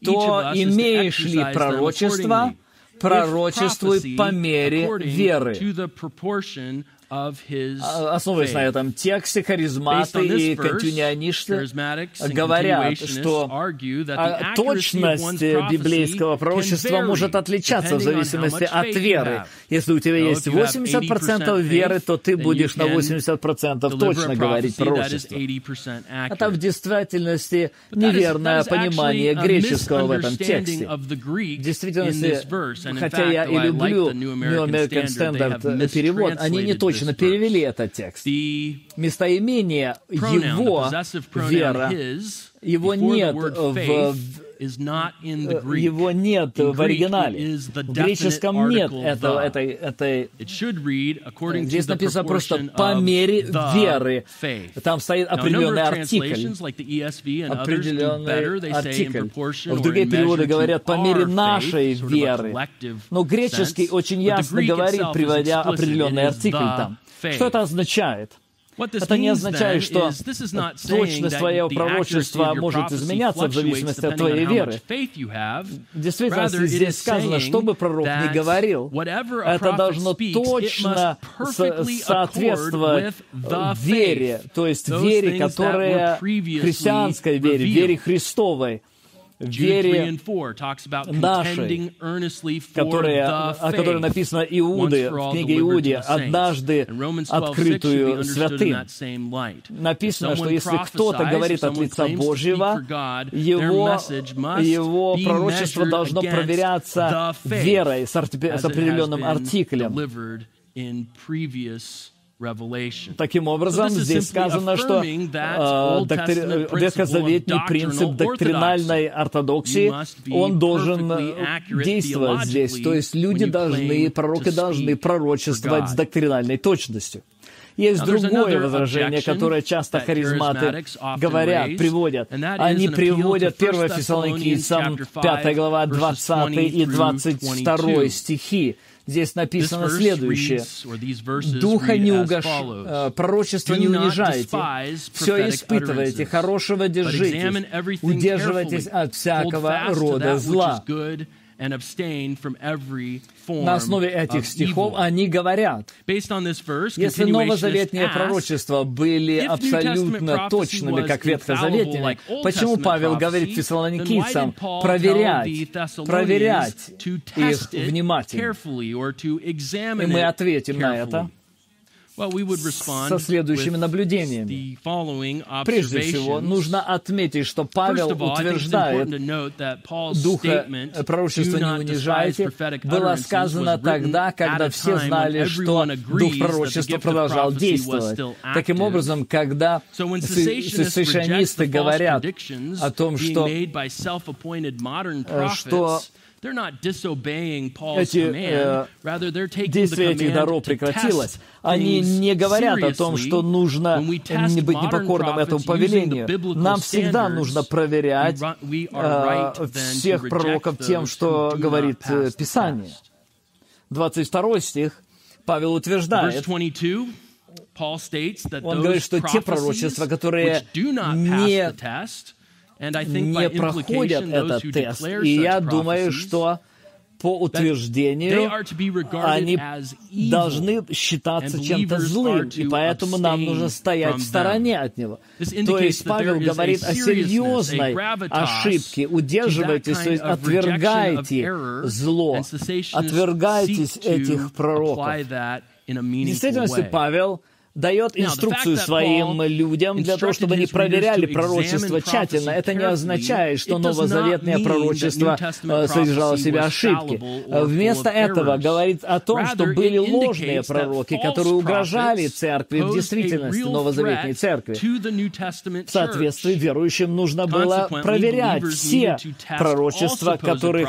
то имеешь ли пророчество, пророчествуй по мере веры». Основываясь на этом тексте, харизматы и континуанисты говорят, что точность библейского пророчества может отличаться в зависимости от веры. Если у тебя есть 80% веры, то ты будешь на 80% точно говорить пророчество. Это в действительности неверное понимание греческого в этом тексте. В действительности, хотя я и люблю New American Standard перевод, они не точно перевели этот текст. Местоимение его, вера, его нет в его нет в оригинале. В греческом нет этой... Здесь написано просто «по мере веры». Там стоит определенный артикль. Определенный артикль. В другие переводы говорят «по мере нашей веры». Но греческий очень ясно говорит, приводя определенный артикль там. Что это означает? Это не означает, что точность твоего пророчества может изменяться в зависимости от твоей веры. В действительности здесь сказано, что бы пророк ни говорил, это должно точно соответствовать вере, то есть вере, которая христианской вере, вере Христовой, вере нашей, о которой написано Иуды, в книге Иуде, однажды открытую святым. Написано, что если кто-то говорит от лица Божьего, его пророчество должно проверяться верой с определенным артиклем. Таким образом, здесь сказано, что ветхозаветный принцип доктринальной ортодоксии, он должен действовать здесь. То есть люди должны, пророки должны пророчествовать с доктринальной точностью. Есть другое возражение, которое часто харизматы говорят, приводят. Они приводят 1 Фессалоникийцам 5 глава 20 и 22 стихи. Здесь написано следующее. «Духа не пророчество не унижайте, все испытывайте, хорошего держитесь, удерживайтесь от всякого рода зла». На основе этих стихов они говорят, если новозаветные пророчества были абсолютно точными, как ветхозаветные, почему Павел говорит фессалоникийцам проверять их внимательно? И мы ответим на это со следующими наблюдениями. Прежде всего, нужно отметить, что Павел утверждает, «Духа пророчества не унижайте», было сказано тогда, когда все знали, что Дух пророчества продолжал действовать. Таким образом, когда сессионисты говорят о том, что действие этих даров прекратилось, они не говорят о том, что нужно не быть непокорным этому повелению. Нам всегда нужно проверять всех пророков тем, что говорит Писание. 22 стих Павел утверждает, он говорит, что те пророчества, которые не проходят этот тест. И я думаю, что по утверждению они должны считаться чем-то злым, и поэтому нам нужно стоять в стороне от него. То есть Павел говорит о серьезной ошибке. Удерживайтесь, то есть отвергайте зло, отвергайтесь этих пророков. В действительности Павел дает инструкцию своим людям для того, чтобы они проверяли пророчество тщательно. Это не означает, что новозаветное пророчество содержало в себе ошибки. Вместо этого говорит о том, что были ложные пророки, которые угрожали церкви, в действительности новозаветной церкви. В соответствии верующим нужно было проверять все пророчества, которые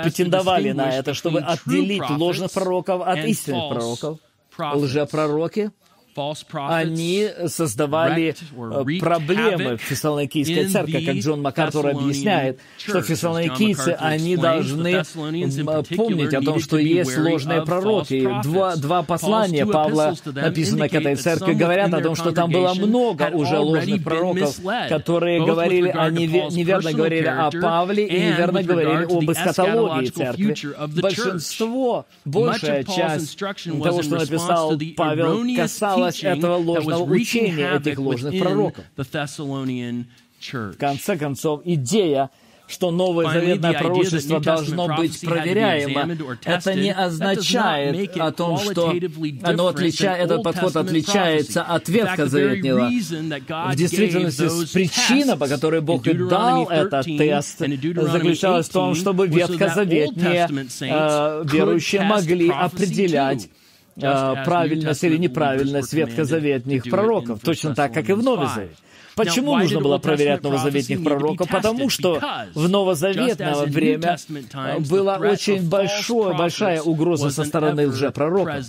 претендовали на это, чтобы отделить ложных пророков от истинных пророков. Лжепророки, они создавали проблемы в Фессалоникийской церкви, как Джон МакАртур объясняет, что фессалоникийцы, они должны помнить о том, что есть ложные пророки. Два послания Павла, написанные к этой церкви, говорят о том, что там было много уже ложных пророков, которые говорили, неверно говорили о Павле и неверно говорили об эсхатологии церкви. Большинство, большая часть того, что написал Павел, касалось этого ложного учения, этих ложных пророков. В конце концов, идея, что новозаветное пророчество должно быть проверяемо, это не означает о том, что этот подход отличается от ветхозаветнего. В действительности, причина, по которой Бог и дал этот тест, заключалась в том, чтобы ветхозаветные верующие могли определять правильность или неправильность ветхозаветных пророков, точно так, как и в Новый Завет. Почему нужно было проверять новозаветных пророков? Потому что в новозаветное время была очень большая угроза со стороны лжепророков.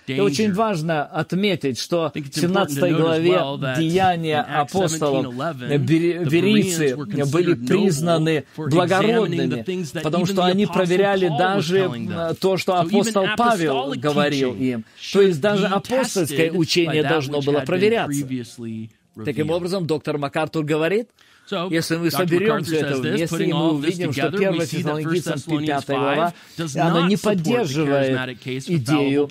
И очень важно отметить, что в 17 главе Деяния апостолов берийцы были признаны благородными, потому что они проверяли даже то, что апостол Павел говорил им. То есть даже апостольское учение должно было проверяться. Таким образом, доктор МакАртур говорит, если мы соберем все это вместе, и мы увидим, что 1 Фессалоникийцам 5 глава, она не поддерживает идею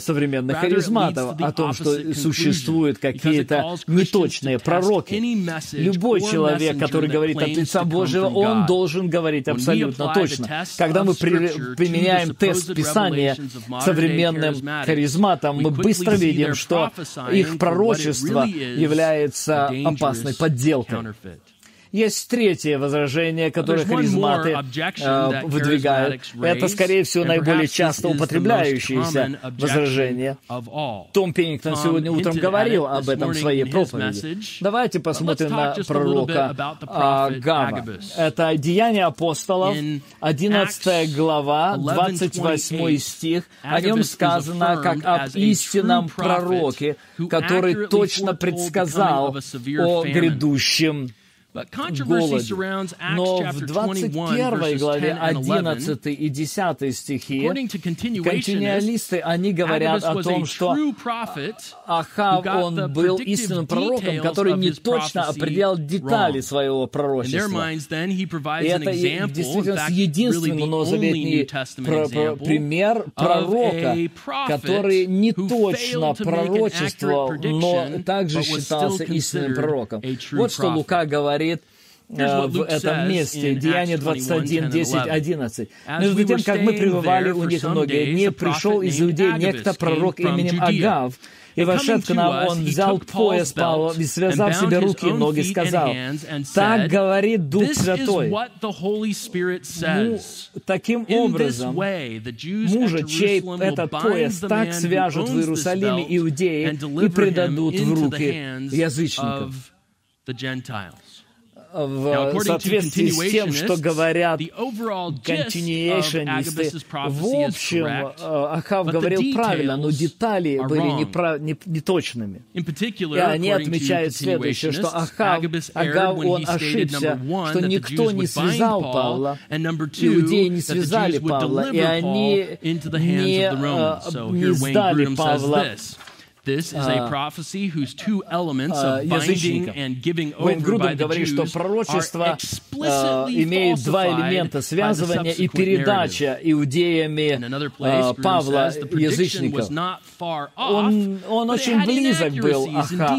современных харизматов о том, что существуют какие-то неточные пророки. Любой человек, который говорит от лица Божьего, он должен говорить абсолютно точно. Когда мы применяем тест Писания к современным харизматам, мы быстро видим, что их пророчество является опасной подделкой. Есть третье возражение, которое харизматы выдвигают. Это, скорее всего, наиболее часто употребляющееся возражение. Том Пеннингтон сегодня утром говорил об этом в своей проповеди. Давайте посмотрим на пророка Агава. Это Деяния апостолов, 11 глава, 28 стих. О нем сказано, как об истинном пророке, который точно предсказал о грядущем голоде. Но в 21 главе 11 и 10 стихи континуалисты, они говорят о том, что Ахав, он был истинным пророком, который не точно определял детали своего пророчества. И это действительно единственный новозаветный пример пророка, который не точно пророчествовал, но также считался истинным пророком. Вот что Лука говорит в этом месте, Деяния 21, 10, 11. Между тем, как мы пребывали у них многие дни, пришел из Иудеи некто пророк именем Агав, и, вошед к нам, он взял пояс Павла и, связав себе руки и ноги, сказал: «Так говорит Дух Святой». Таким образом, мужа, чей этот пояс так свяжут в Иерусалиме Иудеи и предадут в руки язычников. В соответствии с тем, что говорят континуэйшенисты, в общем, Ахав говорил правильно, но детали были неточными. И они отмечают следующее, что Агав, он ошибся, что никто не связал Павла, иудеи не связали Павла, и они не сдали Павла язычникам. Уэйн Груден говорит, что пророчество имеет два элемента: связывание и передача иудеями Павла язычников. Он очень близок был,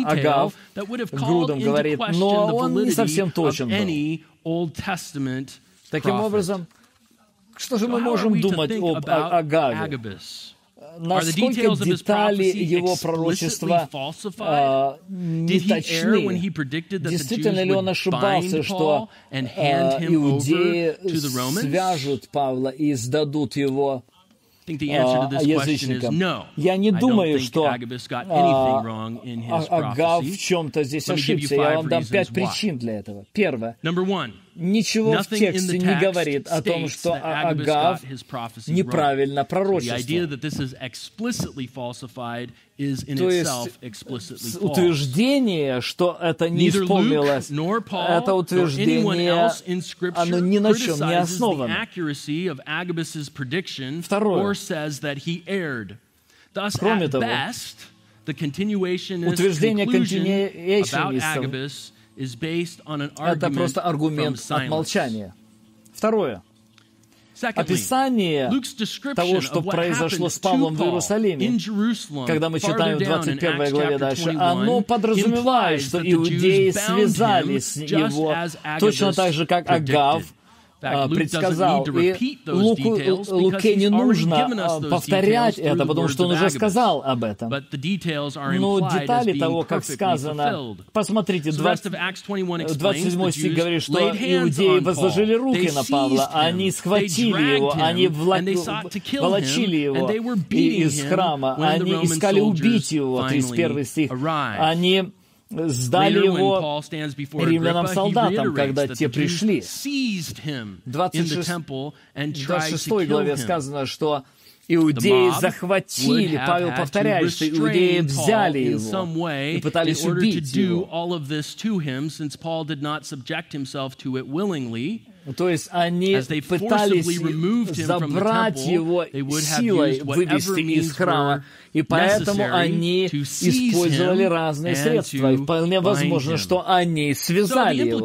Агав, Груден говорит, но он не совсем точен был. Таким образом, что же мы можем думать об Агаве? Насколько детали его пророчества не точны? Действительно ли он ошибался, что иудеи свяжут Павла и сдадут его язычникам? Я не думаю, что Агав в чем-то здесь ошибся. Я вам дам 5 причин для этого. Первое. Ничего в тексте не говорит о том, что Агав неправильно пророчествовал. То есть утверждение, что это не исполнилось, это утверждение, оно ни на чем не основано. Второе. Кроме того, утверждение континуэйшенистов это просто аргумент от молчания. Второе. Описание того, что произошло с Павлом в Иерусалиме, когда мы читаем в 21 главе дальше, оно подразумевает, что иудеи связали с его точно так же, как Агав предсказал. И Луке не нужно повторять это, потому что он уже сказал об этом. Но детали того, как сказано, посмотрите, 27 стих говорит, что иудеи возложили руки на Павла, они схватили его, они волочили его из храма, они искали убить его, 31 стих, они сдали его римлянам-солдатам, когда те пришли. В 26 главе сказано, что иудеи захватили, Павел повторяет, что иудеи взяли его и пытались убить его. То есть они пытались забрать его силой, вывести из храма, и поэтому они использовали разные средства. И вполне возможно, что они связали его.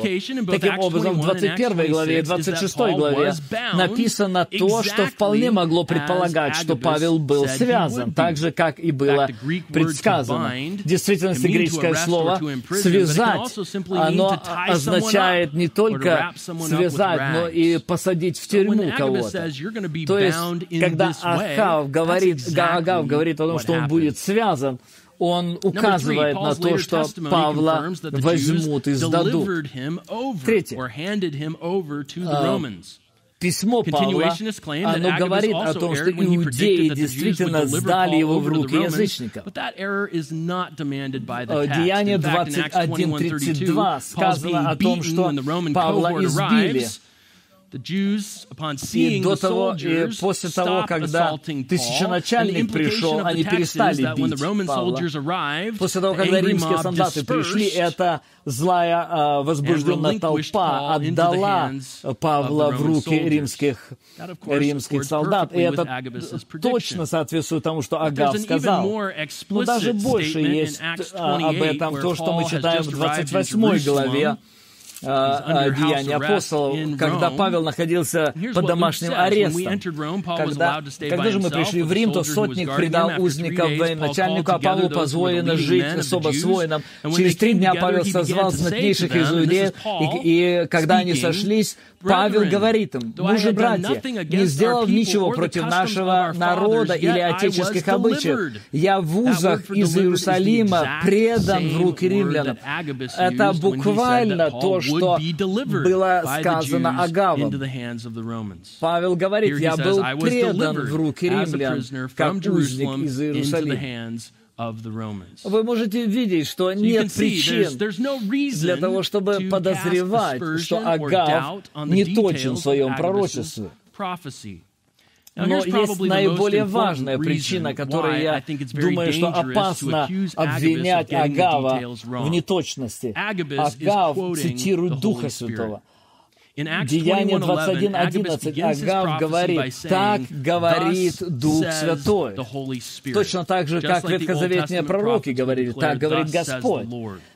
Таким образом, в 21 главе и 26 главе написано то, что вполне могло предполагать, что Павел был связан, так же, как и было предсказано. В действительности, греческое слово «связать», оно означает не только связать, но и посадить в тюрьму кого-то. То есть, когда Агав говорит о том, что он будет связан, он указывает на то, что Павла возьмут и сдадут. Третье. Письмо Павла, оно говорит о том, что иудеи действительно сдали его в руки язычников. Деяние 21:32 сказано о том, что Павла избили. И до того, и после того, когда тысяченачальник пришел, они перестали бить Павла. После того, когда римские солдаты пришли, эта злая, возбужденная толпа отдала Павла в руки римских солдат. И это точно соответствует тому, что Агав сказал. Но даже больше есть об этом то, что мы читаем в 28 главе Деяния апостолов, когда Павел находился под домашним арестом. Когда же мы пришли в Рим, то сотник предал узников военачальнику, а Павлу позволено жить особо с воином. Через 3 дня Павел созвал знатнейших из иудеев, и когда они сошлись, Павел говорит им: «Мужи, братья, не сделав ничего против нашего народа или отеческих обычаев, я в узах из Иерусалима предан в руки римлянам». Это буквально то, что было сказано Агавом. Павел говорит: «Я был предан в руки римлян, как узник из Иерусалима». Вы можете видеть, что нет причин для того, чтобы подозревать, что Агав не точен в своем пророчестве. Но есть наиболее важная причина, которой я думаю, что опасно обвинять Агава в неточности. Агав цитирует Духа Святого. Деяние 21:11 Агав говорит: «Так говорит Дух Святой». Точно так же, как ветхозаветные пророки говорили: «Так говорит Господь».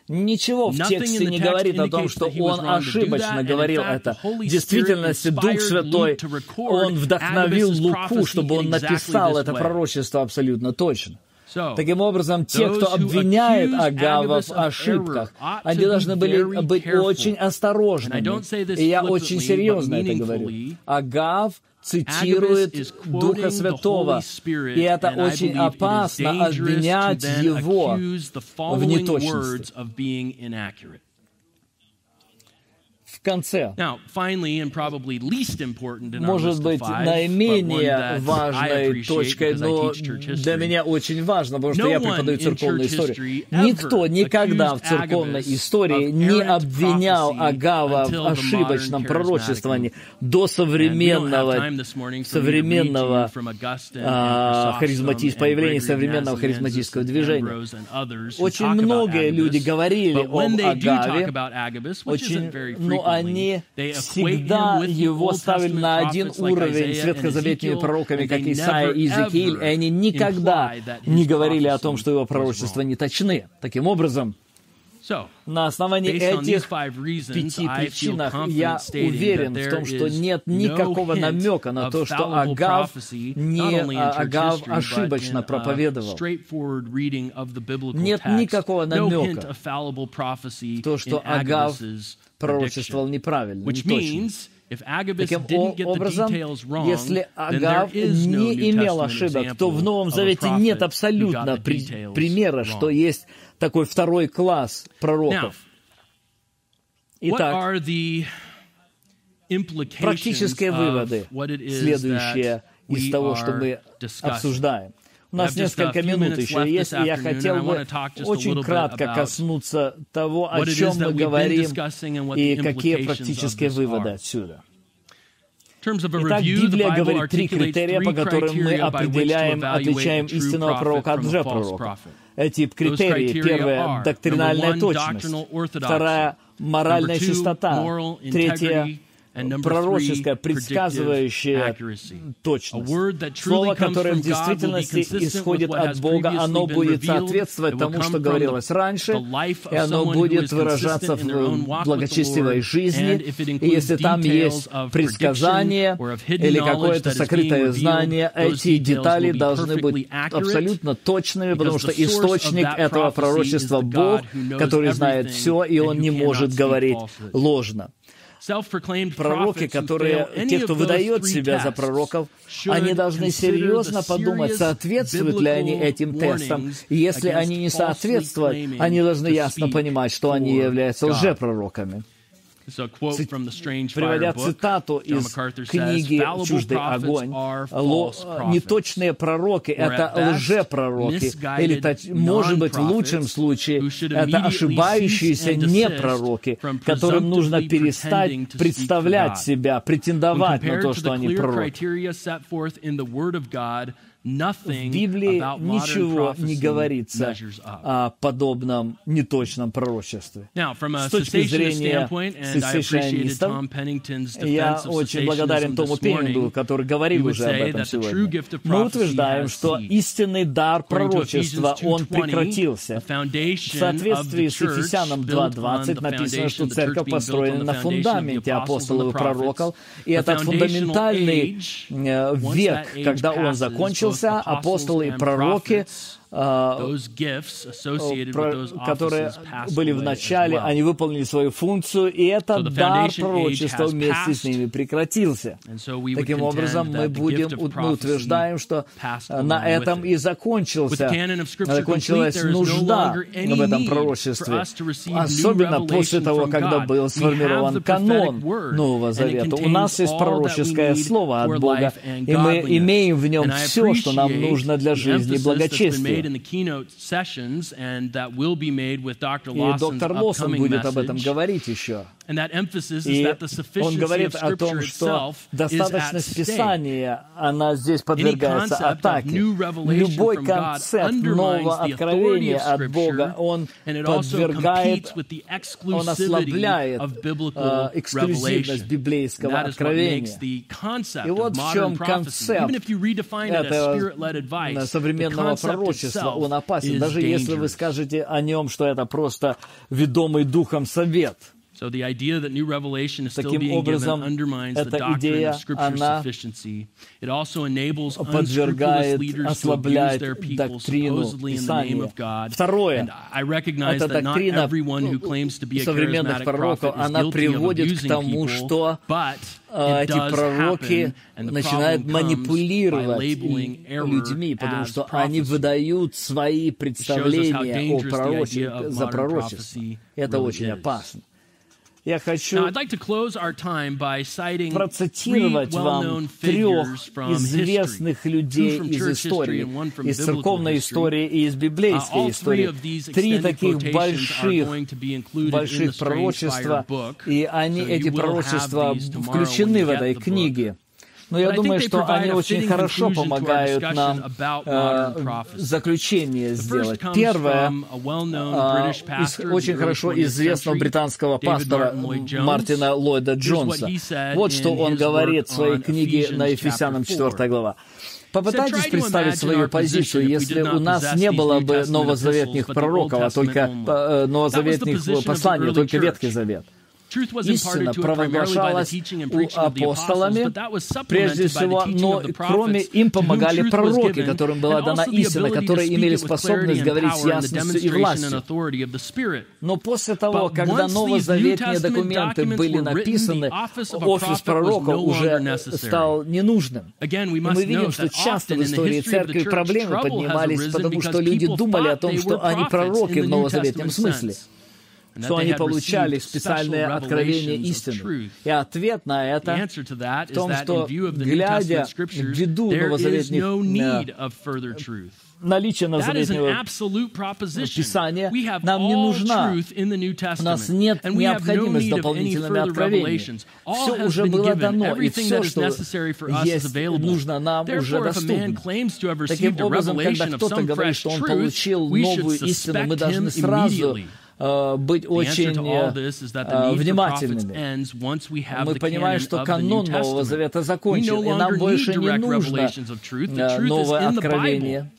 Ничего в тексте не говорит о том, что он ошибочно говорил это. В действительности, Дух Святой, он вдохновил Луку, чтобы он написал это пророчество абсолютно точно. Таким образом, те, кто обвиняет Агава в ошибках, они должны были быть очень осторожными. И я очень серьезно это говорю. Агав цитирует Духа Святого, и это очень опасно обвинять его в неточности. В конце, может быть, наименее важной точкой, но для меня очень важно, потому что я преподаю церковную историю. Никто никогда в церковной истории не обвинял Агава в ошибочном пророчествовании до появления современного харизматического движения. Очень многие люди говорили об Агаве, но они всегда его ставили на один уровень с ветхозаветными пророками, как Исаия и Иезекииль, и они никогда не говорили о том, что его пророчества не точны. Таким образом, на основании этих 5 причинах я уверен в том, что нет никакого намека на то, что Агав ошибочно проповедовал. Нет никакого намека на то, что Агав пророчествовал неправильно, не точно. Таким образом, если Агав не имел ошибок, то в Новом Завете нет абсолютно примера, что есть такой второй класс пророков. Итак, практические выводы, следующие из того, что мы обсуждаем. У нас несколько минут еще есть, и я хотел бы очень кратко коснуться того, о чем мы говорим, и какие практические выводы отсюда. Итак, Библия говорит 3 критерия, по которым мы определяем, отличаем истинного пророка от лжепророка. Эти критерии: первое — доктринальная точность, вторая — моральная чистота, третья — пророческая, предсказывающая точность. Слово, которое в действительности исходит от Бога, оно будет соответствовать тому, что говорилось раньше, и оно будет выражаться в благочестивой жизни. И если там есть предсказание или какое-то сокрытое знание, эти детали должны быть абсолютно точными, потому что источник этого пророчества — Бог, который знает все, и Он не может говорить ложно. Пророки, те, кто выдает себя за пророков, они должны серьезно подумать, соответствуют ли они этим тестам. И если они не соответствуют, они должны ясно понимать, что они являются лжепророками. Приводя цитату из книги «Чуждый огонь», неточные пророки — это лжепророки, или, может быть, в лучшем случае, это ошибающиеся непророки, которым нужно перестать представлять себя, претендовать на то, что они пророки. В Библии ничего не говорится о подобном неточном пророчестве. С точки зрения сессионистов, я очень благодарен Тому Пеннингу, который говорил уже об этом сегодня. Мы утверждаем, что истинный дар пророчества, он прекратился. В соответствии с Ефесянам 2:20 написано, что церковь построена на фундаменте апостолов и пророков, и этот фундаментальный век, когда он закончился, апостолы и пророки, которые были в начале, они выполнили свою функцию, и этот дар пророчества вместе с ними прекратился. Таким образом, мы утверждаем, что на этом и закончилась нужда в этом пророчестве, особенно после того, когда был сформирован канон Нового Завета. У нас есть пророческое слово от Бога, и мы имеем в нем все, что нам нужно для жизни и благочестия. И доктор Лосон будет об этом говорить еще. И он говорит о том, что достаточность Писания, она здесь подвергается атаке. Любой концепт нового откровения от Бога, он подвергает, он ослабляет эксклюзивность библейского откровения. И вот в чем концепт этого современного пророчества. Он опасен, даже если вы скажете о нем, что это просто ведомый Духом совет. Таким образом, эта идея, она подвергает, ослабляет доктрину Писания. Второе, эта доктрина современных пророков, она приводит к тому, что эти пророки начинают манипулировать людьми, потому что они выдают свои представления о пророчестве. Это очень опасно. Я хочу процитировать вам 3 известных людей из истории, из церковной истории и из библейской истории. 3 таких больших пророчества, и эти пророчества включены в этой книге. Но я думаю, что они очень хорошо помогают нам заключение сделать. Первое, очень хорошо известного британского пастора Мартина Ллойда Джонса. Вот что он говорит в своей книге на Ефесянам 4 глава. Попытайтесь представить свою позицию, если у нас не было бы новозаветных пророков, а только новозаветных посланий, только Ветхий Завет. Истина провозглашалась апостолами, прежде всего, но кроме им помогали пророки, которым была дана истина, которые имели способность говорить с ясностью и властью. Но после того, когда новозаветные документы были написаны, офис пророка уже стал ненужным. И мы видим, что часто в истории церкви проблемы поднимались, потому что люди думали о том, что они пророки в новозаветном смысле. что они получали специальное откровение истины. И ответ на это в том, что, глядя в виду новозаветных наличие новозаветного Писания, нам не нужна, у нас нет необходимости дополнительными откровениями. Все уже было дано, и все, что есть, нужно нам, уже доступно. Таким образом, когда кто-то говорит, что он получил новую истину, мы должны сразу быть очень внимательными. Мы понимаем, что канон Нового Завета закончен, и нам больше не нужно новое откровение,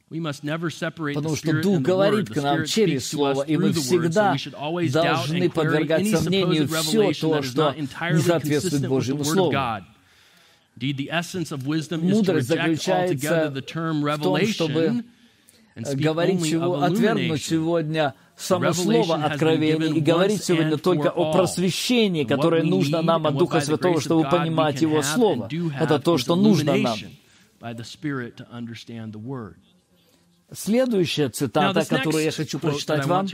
потому что Дух говорит к нам через Слово, и мы всегда должны подвергать сомнению все то, что не соответствует Божьему Слову. Мудрость заключается в том, чтобы отвергнуть сегодня само слово откровения и говорить сегодня только о просвещении, которое нужно нам от Духа Святого, чтобы понимать Его Слово. Это то, что нужно нам. Следующая цитата, которую я хочу прочитать вам,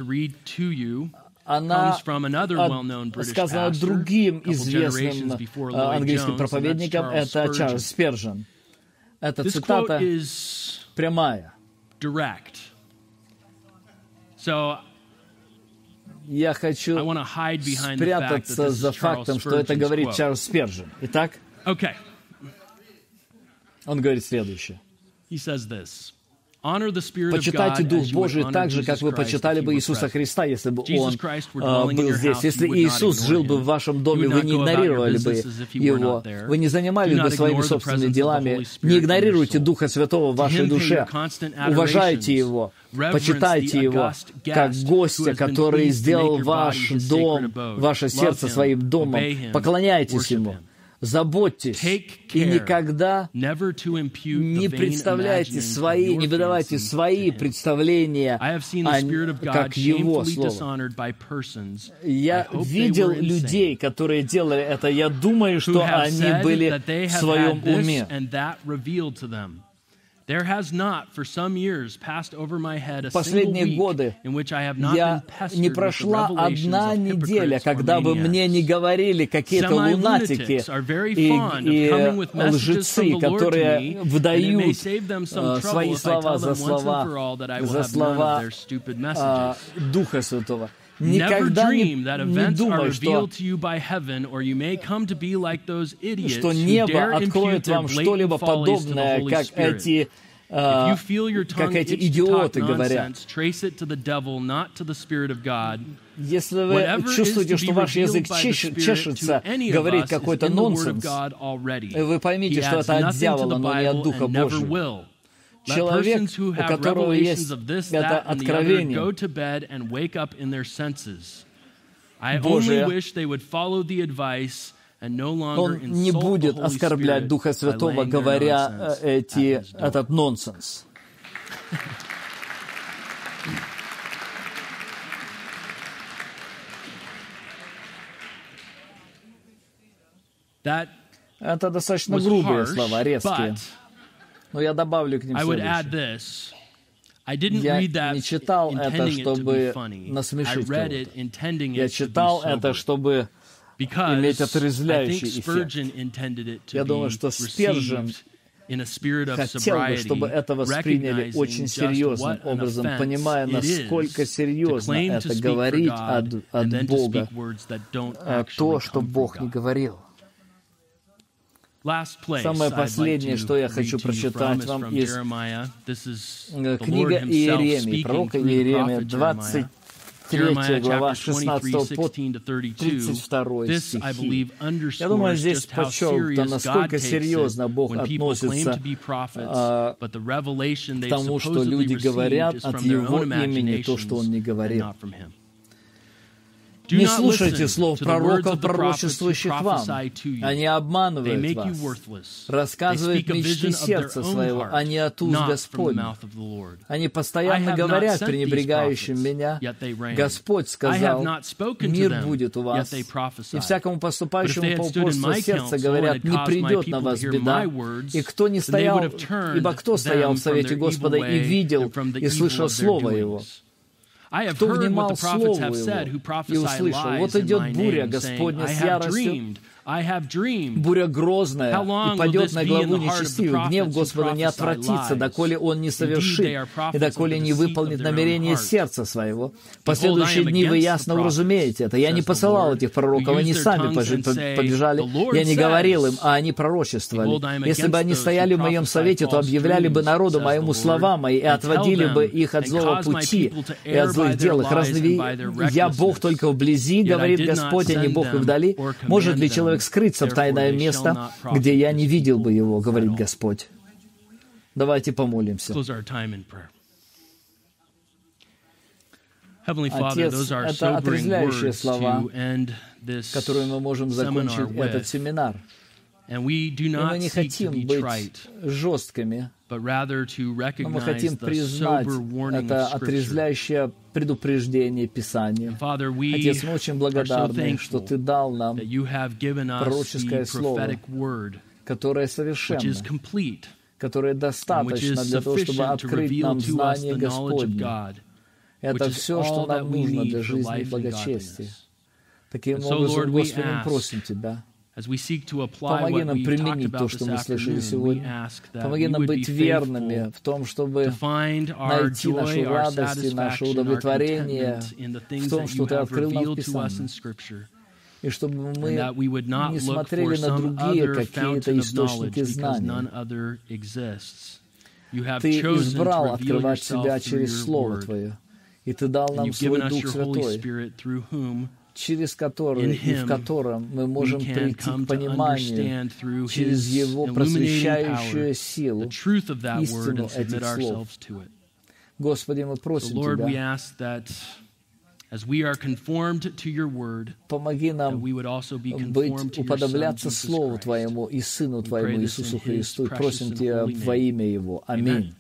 она сказана другим известным английским проповедником, это Чарльз Спержен. Эта цитата прямая. Я хочу спрятаться за фактом, что это говорит Чарльз Спержен. Итак, он говорит следующее. Почитайте Дух Божий так же, как вы почитали бы Иисуса Христа, если бы Он был здесь. Если Иисус жил бы в вашем доме, вы не игнорировали бы Его. Вы не занимались бы своими собственными делами. Не игнорируйте Духа Святого в вашей душе. Уважайте Его. Почитайте Его как гостя, который сделал ваш дом, ваше сердце своим домом. Поклоняйтесь Ему. Заботьтесь и никогда не представляйте свои, не выдавайте свои представления как Его Слово. Я видел людей, которые делали это. Я думаю, что они были в своем уме. Последние годы не прошла одна неделя, когда бы мне не говорили какие-то лунатики и лжецы, которые выдают свои слова за слова Духа Святого. Никогда не думай, что небо откроет вам что-либо подобное, как эти идиоты говорят. Если вы чувствуете, что ваш язык чешется, говорит какой-то нонсенс, вы поймите, что это от дьявола, но не от Духа Божьего. Человек, у которого есть это откровение Божие, он не будет оскорблять Духа Святого, говоря этот нонсенс. Это достаточно грубые слова, резкие. Но я добавлю к ним следующее. Я не читал это, чтобы насмешить кого-то. Я читал это, чтобы иметь отрезвляющий эффект. Я думаю, что Спержен хотел бы, чтобы это восприняли очень серьезным образом, понимая, насколько серьезно это говорить от Бога, то, что Бог не говорил. Самое последнее, что я хочу прочитать вам, из книга Иеремии, пророка Иеремия, 23 глава, 16 по 32 стихи. Я думаю, здесь подчеркнуто, насколько серьезно Бог относится к тому, что люди говорят от Его имени то, что Он не говорил. Не слушайте слов пророков, пророчествующих вам. Они обманывают вас, рассказывают мечты сердца своего, а не от уст Господня. Они постоянно говорят пренебрегающим меня: Господь сказал, мир будет у вас. И всякому поступающему по упорству сердца говорят, не придет на вас беда. И кто не стоял, ибо кто стоял в совете Господа и видел, и слышал слово Его? кто внимал Слову Его и услышал. Вот идет буря Господня с яростью, буря грозная, и падет на главу нечестивых. Гнев Господа не отвратится, доколе Он не совершит, и доколе не выполнит намерение сердца своего. В последующие дни вы ясно уразумеете это. Я не посылал этих пророков, они сами побежали. Я не говорил им, а они пророчествовали. Если бы они стояли в моем совете, то объявляли бы народу моему слова мои и отводили бы их от злого пути и от злых дел их. Разве я Бог только вблизи, говорит Господь, а не Бог и вдали? Может ли человек скрыться в тайное место, где я не видел бы его, говорит Господь? Давайте помолимся. Отец, это отрезвляющие слова, которые мы можем закончить этот семинар. И мы не хотим быть жесткими, но мы хотим признать это отрезвляющее предупреждение Писания. Отец, мы очень благодарны, что Ты дал нам пророческое слово, которое совершенно, которое достаточно для того, чтобы открыть нам знание Господне. Это все, что нам нужно для жизни и благочестия. Таким образом, Господи, мы просим Тебя, помоги нам применить то, что мы слышали сегодня. Помоги нам быть верными в том, чтобы найти нашу радость и наше удовлетворение в том, что Ты открыл нам в Писании. И чтобы мы не смотрели на другие какие-то источники знаний. Ты избрал открывать себя через Слово Твое. И Ты дал нам Свой Дух Святой, через который и в котором мы можем прийти к пониманию через Его просвещающую силу, истину этих слов. Господи, мы просим Тебя, помоги нам уподобляться Слову Твоему и Сыну Твоему Иисусу Христу. И просим Тебя во имя Его. Аминь.